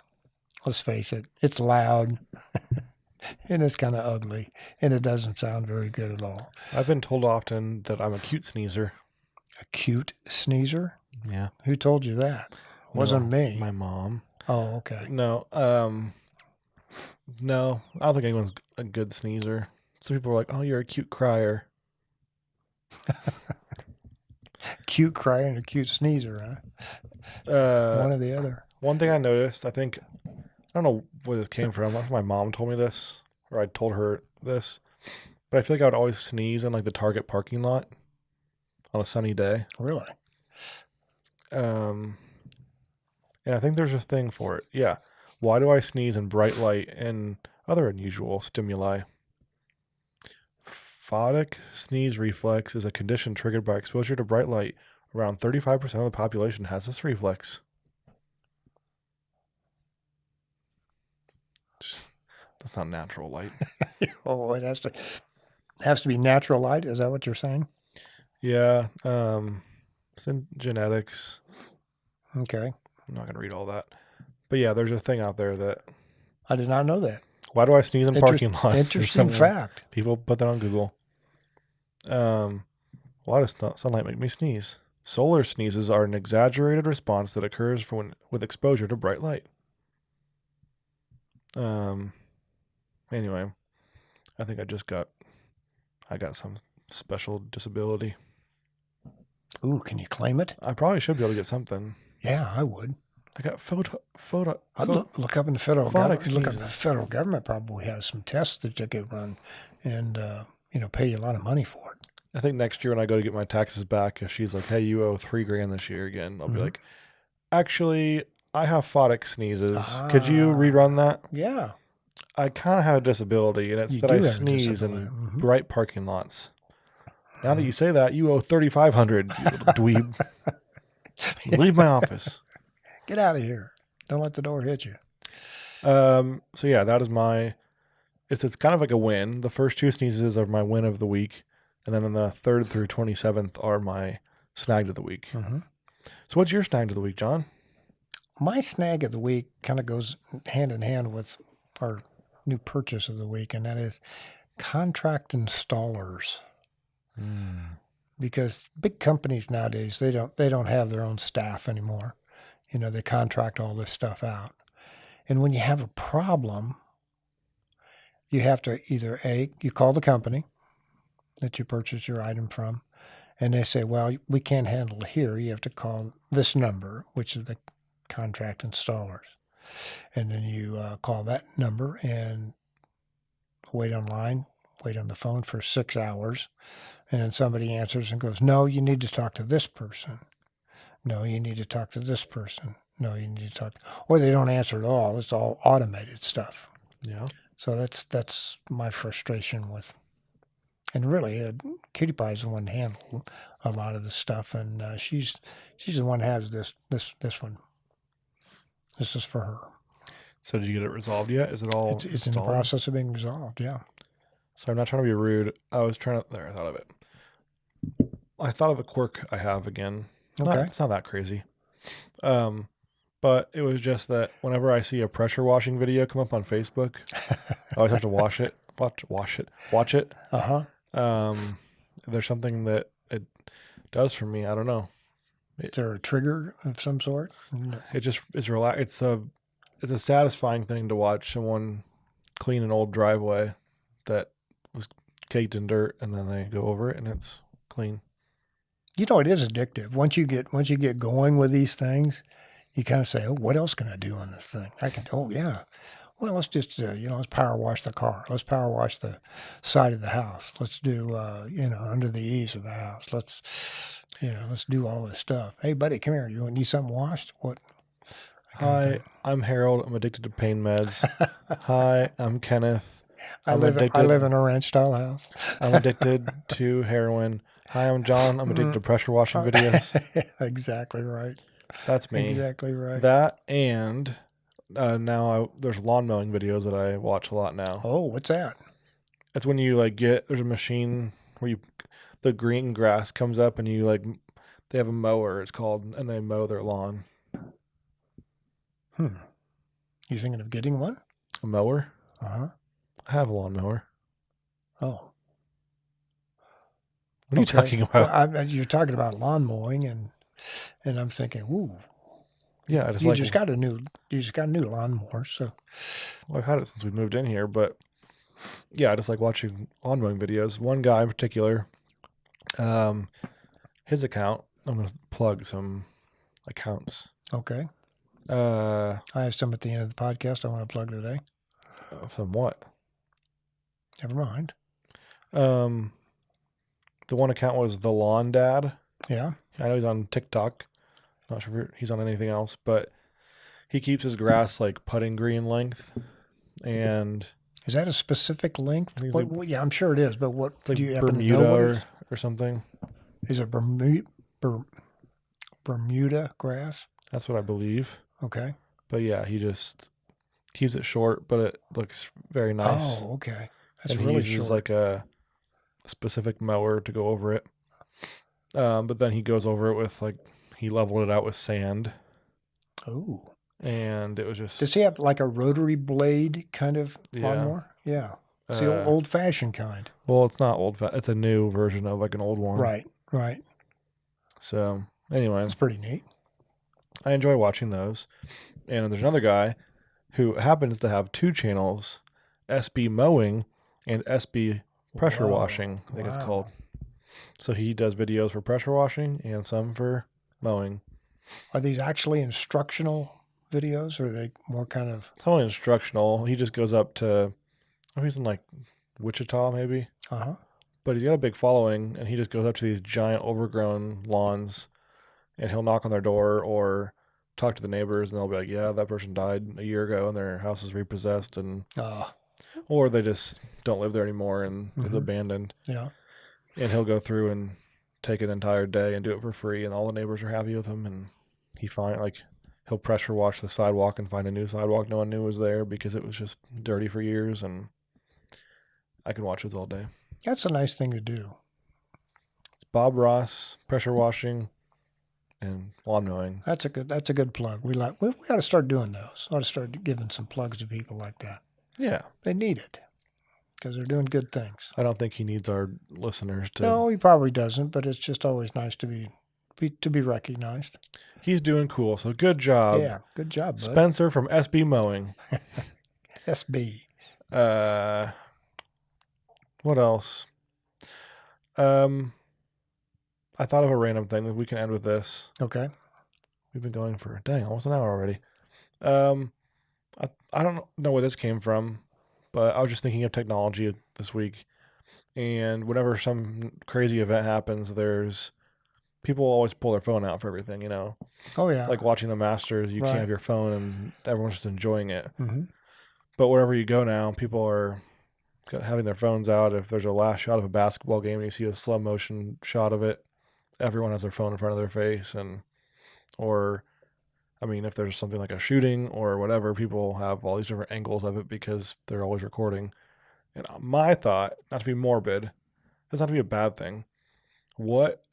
let's face it, it's loud, and it's kind of ugly, and it doesn't sound very good at all. I've been told often that I'm a cute sneezer. A cute sneezer? Yeah. Who told you that? Wasn't me. My mom. Oh, okay. No, no, I don't think anyone's a good sneezer. Some people are like, "Oh, you're a cute crier." Cute crier and a cute sneezer, huh? One or the other. One thing I noticed, I don't know where this came from. I think my mom told me this, or I told her this, but I feel like I would always sneeze in like the Target parking lot on a sunny day. Really? And I think there's a thing for it. Yeah. Why do I sneeze in bright light and other unusual stimuli? Photic sneeze reflex is a condition triggered by exposure to bright light. Around 35% of the population has this reflex. That's not natural light. Oh, it has to be natural light. Is that what you're saying? Yeah. It's in genetics. Okay. I'm not going to read all that. But yeah, there's a thing out there that... I did not know that. Why do I sneeze in parking lots? Interesting fact. People put that on Google. Why does sunlight make me sneeze? Solar sneezes are an exaggerated response that occurs with exposure to bright light. Anyway, I think I got some special disability. Ooh, can you claim it? I probably should be able to get something. Yeah, I would. I got I'd look up in the federal government. Phonics Look up in the sneezes. federal government probably has some tests that they could run, and pay you a lot of money for it. I think next year when I go to get my taxes back, if she's like, "Hey, you owe $3,000 this year again," I'll be like, "Actually, I have photic sneezes. Could you rerun that?" Yeah. I kind of have a disability, and it's You that do I have a sneeze disability. in bright parking lots. Now that you say that, you owe $3,500, you little dweeb. Leave my office. Get out of here. Don't let the door hit you. So yeah, that is my. It's kind of like a win. The first two sneezes are my win of the week, and then the 3rd through 27th are my snag of the week. Mm-hmm. So what's your snag of the week, John? My snag of the week kind of goes hand in hand with our new purchase of the week, and that is contract installers. Because big companies nowadays, they don't have their own staff anymore. They contract all this stuff out. And when you have a problem, you have to either you call the company that you purchased your item from, and they say, well, we can't handle it here. You have to call this number, which is the contract installers. And then you call that number and wait online, wait on the phone for 6 hours. And then somebody answers and goes, no, you need to talk to this person. No, you need to talk to this person. No, you need to talk. Or they don't answer at all. It's all automated stuff. Yeah. So that's my frustration with. And really, Cutie Pie is the one handling a lot of the stuff, and she's the one who has this one. This is for her. So did you get it resolved yet? Is it all It's in the installed? process of being resolved. Yeah. So I'm not trying to be rude. I was trying to. There, I thought of it. I thought of a quirk I have again. Okay. It's not that crazy. But it was just that whenever I see a pressure washing video come up on Facebook, I always have to watch it. Uh huh. There's something that it does for me. I don't know. Is there a trigger of some sort? It just is it's a satisfying thing to watch someone clean an old driveway that was caked in dirt, and then they go over it and it's clean. It is addictive. Once you get going with these things, you kind of say, "Oh, what else can I do on this thing? I can. Oh, yeah. Well, let's just let's power wash the car. Let's power wash the side of the house. Let's do under the eaves of the house. Let's do all this stuff. Hey, buddy, come here. You need something washed? What?" Hi, I'm Harold. I'm addicted to pain meds. Hi, I'm Kenneth. I live in a ranch style house. I'm addicted to heroin. Hi, I'm John. I'm addicted to pressure washing videos. Exactly right. That's me. Exactly right. That and now there's lawn mowing videos that I watch a lot now. Oh, what's that? It's when you there's a machine where the green grass comes up and they have a mower, it's called, and they mow their lawn. You thinking of getting one? A mower? Uh-huh. I have a lawn mower. Oh. What are you talking about? Well, you're talking about lawn mowing, and I'm thinking, ooh. Yeah, You just got a new lawnmower, so. Well, I've had it since we moved in here, but yeah, I just like watching lawn mowing videos. One guy in particular, his account, I'm going to plug some accounts. Okay. I have some at the end of the podcast I want to plug today. From what? Never mind. The one account was The Lawn Dad. Yeah. I know he's on TikTok. Not sure if he's on anything else, but he keeps his grass like putting green length. And is that a specific length? Yeah, I'm sure it is. But what like do you happen to know? Bermuda or something? Is it Bermuda grass? That's what I believe. Okay. But yeah, he just keeps it short, but it looks very nice. Oh, okay. That's and really he uses short. like a specific mower to go over it. But then he goes over it with he leveled it out with sand. Oh. And it was just. Does he have like a rotary blade kind of lawnmower? Yeah. It's the old fashioned kind. Well, it's not it's a new version of like an old one. Right. Right. So anyway, that's pretty neat. I enjoy watching those. And there's another guy who happens to have two channels, SB Mowing and SB Pressure Washing, I think it's called. So he does videos for pressure washing and some for mowing. Are these actually instructional videos, or are they more kind of? It's only instructional. He just goes up to, he's in like Wichita maybe. Uh-huh. But he's got a big following, and he just goes up to these giant overgrown lawns, and he'll knock on their door or talk to the neighbors, and they'll be like, yeah, that person died a year ago and their house is repossessed, and or they just don't live there anymore and it's abandoned. Yeah. And he'll go through and take an entire day and do it for free, and all the neighbors are happy with him. And he'll pressure wash the sidewalk and find a new sidewalk no one knew was there because it was just dirty for years. And I can watch this all day. That's a nice thing to do. It's Bob Ross, pressure washing, and lawn mowing. That's a good plug. We got to start doing those. Ought to start giving some plugs to people like that. Yeah, they need it because they're doing good things. I don't think he needs our listeners to. No, he probably doesn't. But it's just always nice to be recognized. He's doing cool. So good job. Yeah, good job, bud. Spencer from SB Mowing. SB. What else? I thought of a random thing that we can end with this. Okay. We've been going for, almost an hour already. I don't know where this came from, but I was just thinking of technology this week. And whenever some crazy event happens, there's people always pull their phone out for everything, Oh, yeah. Like watching the Masters, you can't have your phone and everyone's just enjoying it. Mm-hmm. But wherever you go now, people are having their phones out. If there's a last shot of a basketball game and you see a slow motion shot of it, everyone has their phone in front of their face. If there's something like a shooting or whatever, people have all these different angles of it because they're always recording. And my thought, not to be morbid, doesn't have to be a bad thing. What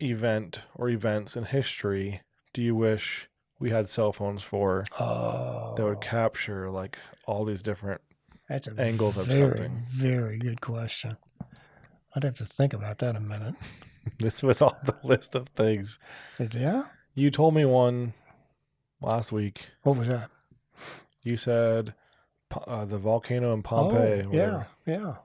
event or events in history do you wish we had cell phones for that would capture like all these different angles of something? Very good question. I'd have to think about that a minute. This was on the list of things. Yeah? You told me one last week. What was that? You said the volcano in Pompeii. Oh, yeah.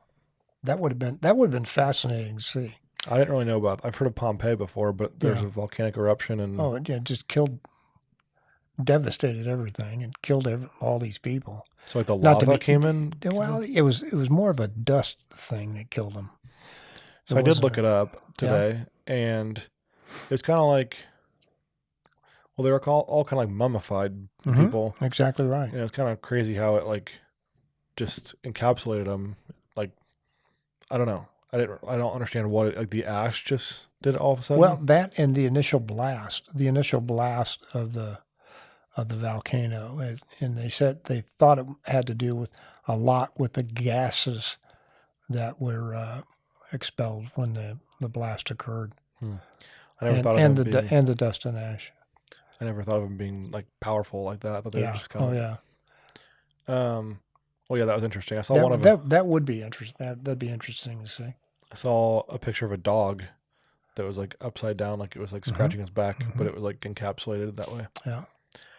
That would have been fascinating to see. I didn't really know about it. I've heard of Pompeii before, but there's a volcanic eruption and it just devastated everything and killed all these people. So like the lava came in? Well, it was more of a dust thing that killed them. So I did look it up today, and it's kind of like, well, they were all kind of like mummified people. Exactly right. And it's kind of crazy how it like just encapsulated them. Like, I don't know. I don't understand what like the ash just did all of a sudden. Well, that and the initial blast of the volcano, and they said they thought it had to do with a lot with the gases that were expelled when the blast occurred, I never thought of them being, and the dust and ash. I never thought of them being like powerful like that. I thought they were just kind of. Well, yeah, that was interesting. I saw one of them. That would be interesting. That'd be interesting to see. I saw a picture of a dog that was like upside down, like it was like scratching its back, but it was like encapsulated that way. Yeah,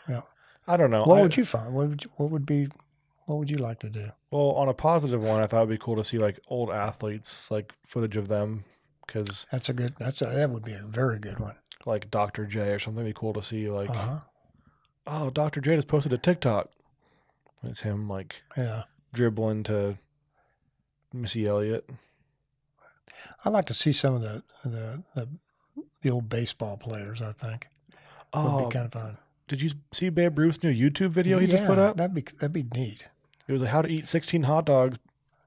yeah. I don't know. What would you find? What would you like to do? Well, on a positive one, I thought it'd be cool to see like old athletes, like footage of them, because that would be a very good one. Like Dr. J or something. It'd be cool to see like, oh, Dr. J just posted a TikTok. It's him like dribbling to Missy Elliott. I'd like to see some of the old baseball players. I think would be kind of fun. Did you see Babe Ruth's new YouTube video he just put up? That'd be neat. It was like how to eat 16 hot dogs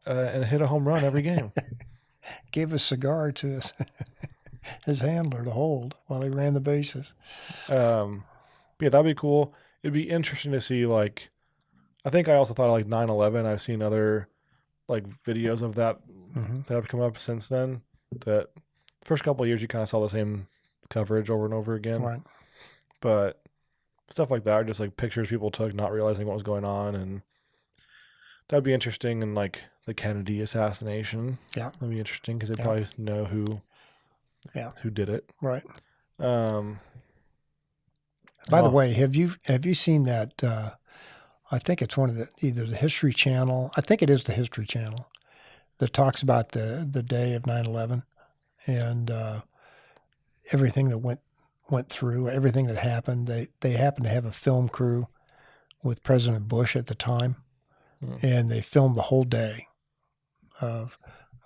and hit a home run every game. Gave a cigar to his handler to hold while he ran the bases. Yeah, that'd be cool. It'd be interesting to see like. I think I also thought of like 9/11. I've seen other like videos of that that have come up since then. That first couple of years you kind of saw the same coverage over and over again. Right. But stuff like that are just like pictures people took, not realizing what was going on, and that'd be interesting. And like the Kennedy assassination, that'd be interesting because they probably know who did it. Right. By the way, have you seen that? I think it's one of either the History Channel. I think it is the History Channel that talks about the day of 9/11 and everything that went through, everything that happened. They happened to have a film crew with President Bush at the time, and they filmed the whole day of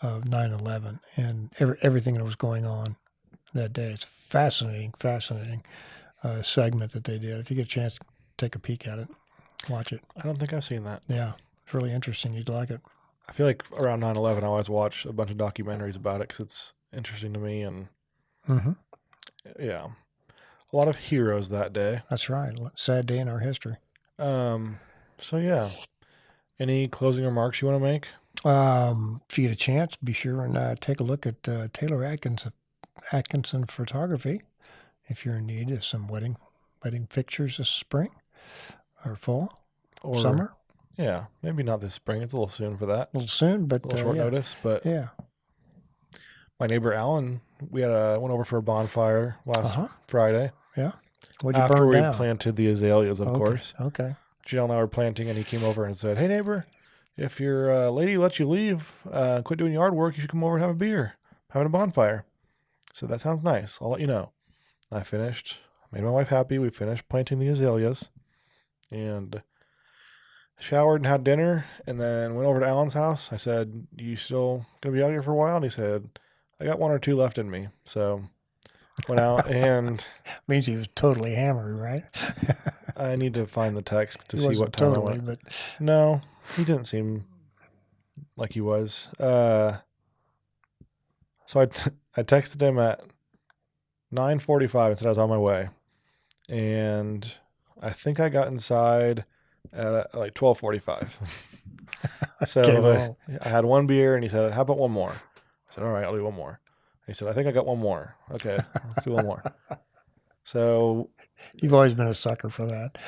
9/11 and everything that was going on that day. It's fascinating segment that they did. If you get a chance, take a peek at it. Watch it. I don't think I've seen that. Yeah, it's really interesting. You'd like it. I feel like around 9/11, I always watch a bunch of documentaries about it because it's interesting to me. And yeah, a lot of heroes that day. That's right. Sad day in our history. So yeah, any closing remarks you want to make? If you get a chance, be sure and take a look at Taylor Atkinson Photography if you're in need of some wedding pictures this spring. Or fall, or summer. Yeah, maybe not this spring. It's a little soon for that. A little soon, but a little short notice. But yeah, my neighbor Alan, we went over for a bonfire last Friday. Yeah, what'd you after burn we down? Planted the azaleas, of course. Okay. Jill and I were planting, and he came over and said, "Hey neighbor, if your lady lets you leave, quit doing yard work, you should come over and have a beer, having a bonfire." So that sounds nice. I'll let you know. I finished. Made my wife happy. We finished planting the azaleas. And showered and had dinner, and then went over to Alan's house. I said, "You still gonna be out here for a while?" And he said, "I got 1 or 2 left in me." So went out and means he was totally hammered, right? I need to find the text to he see what time totally, I went. but no, he didn't seem like he was. So I texted him at 9:45 and said I was on my way, and I think I got inside at like 12:45. So I had 1 beer, and he said, "How about 1 more?" I said, "All right, I'll do 1 more." And he said, "I think I got 1 more." Okay, let's do 1 more. So you've always been a sucker for that.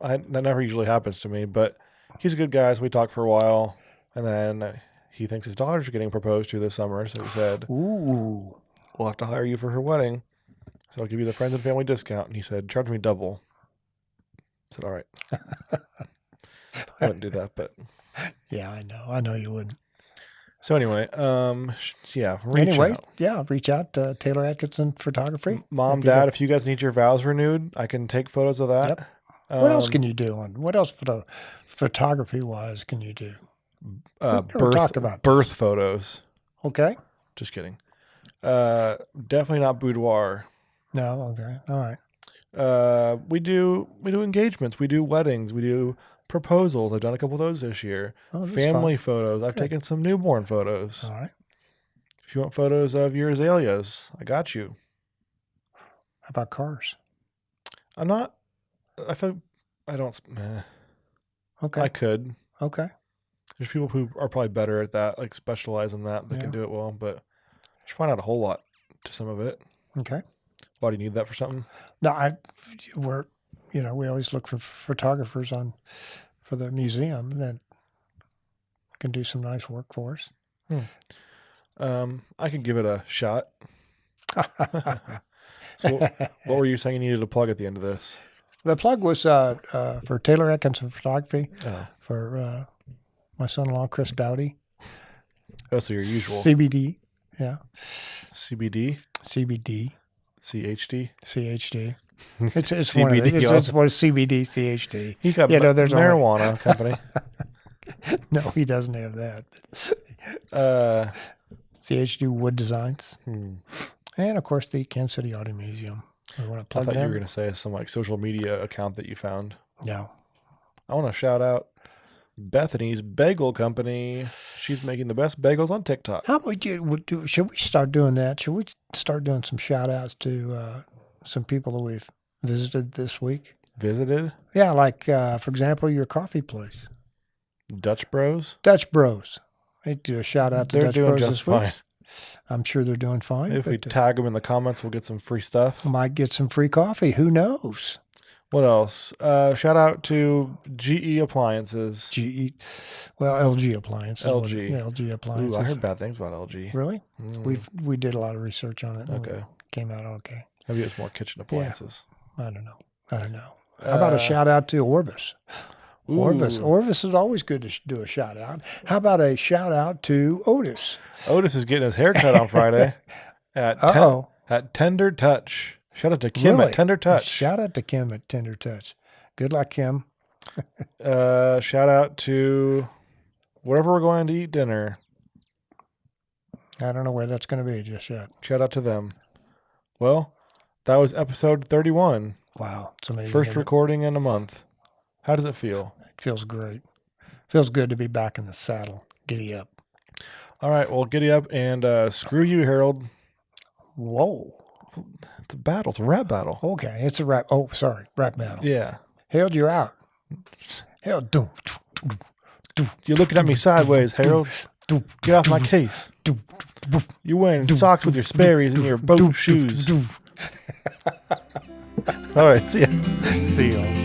That never usually happens to me, but he's a good guy. So we talked for a while, and then he thinks his daughter's getting proposed to this summer. So he said, "Ooh, we'll have to hire you for her wedding. So I'll give you the friends and family discount." And he said, "Charge me double." I said, "All right." I wouldn't do that, but yeah, I know you would. So anyway, reach out to Taylor Atkinson Photography. Mom, Dad, if you guys need your vows renewed, I can take photos of that. Yep. What else can you do what else photography wise can you do? Birth photos. Okay. Just kidding. Definitely not boudoir. No. Okay. All right. We do engagements, we do weddings, we do proposals. I've done a couple of those this year. Family photos. I've taken some newborn photos. All right. If you want photos of your azaleas, I got you. How about cars? I'm not. I feel I don't. Okay. I could. Okay. There's people who are probably better at that, like specialize in that. They can do it well, but I should find out a whole lot to some of it. Okay. Why do you need that for something? No, we always look for photographers for the museum that can do some nice work for us. I can give it a shot. So what were you saying you needed to plug at the end of this? The plug was for Taylor Atkinson Photography, Oh, for my son-in-law, Chris Dowdy. so your usual CBD, yeah. CBD, CBD. CHD, CHD. It's CBD. one of it's what is CBD, CHD. He got there's marijuana company. No, he doesn't have that. CHD Wood Designs. And, of course, the Kansas City Auto Museum. We want to plug I thought them. you were going to say some like social media account that you found. No. I want to shout out Bethany's Bagel Company. She's making the best bagels on TikTok. How would should we start doing that? Should we start doing some shout-outs to some people that we've visited this week? Visited? Yeah, like, for example, your coffee place. Dutch Bros? Dutch Bros. Hey, do a shout-out to They're Dutch doing Bros just this week. fine. I'm sure they're doing fine. If we tag them in the comments, we'll get some free stuff. Might get some free coffee. Who knows? What else? Shout out to GE Appliances. LG Appliances. LG. LG Appliances. Ooh, I heard bad things about LG. Really? We did a lot of research on it. And Okay. it came out okay. Maybe it's more kitchen appliances. I don't know. How about a shout out to Orvis? Orvis is always good to do a shout out. How about a shout out to Otis? Otis is getting his hair cut on Friday at Tender Touch. Shout out to Kim at Tender Touch. Shout out to Kim at Tender Touch. Good luck, Kim. Shout out to wherever we're going to eat dinner. I don't know where that's going to be just yet. Shout out to them. Well, that was episode 31. Wow. It's amazing. First recording in a month. How does it feel? It feels great. Feels good to be back in the saddle. Giddy up. All right. Well, giddy up and screw you, Harold. Whoa. It's a battle. It's a rap battle. Okay. It's a rap. Oh, sorry. Rap battle. Yeah. Harold, you're out. Harold, You're looking at me sideways, Harold. Get off my case. You're wearing socks with your Sperry's and your boat shoes. All right. See ya. See you.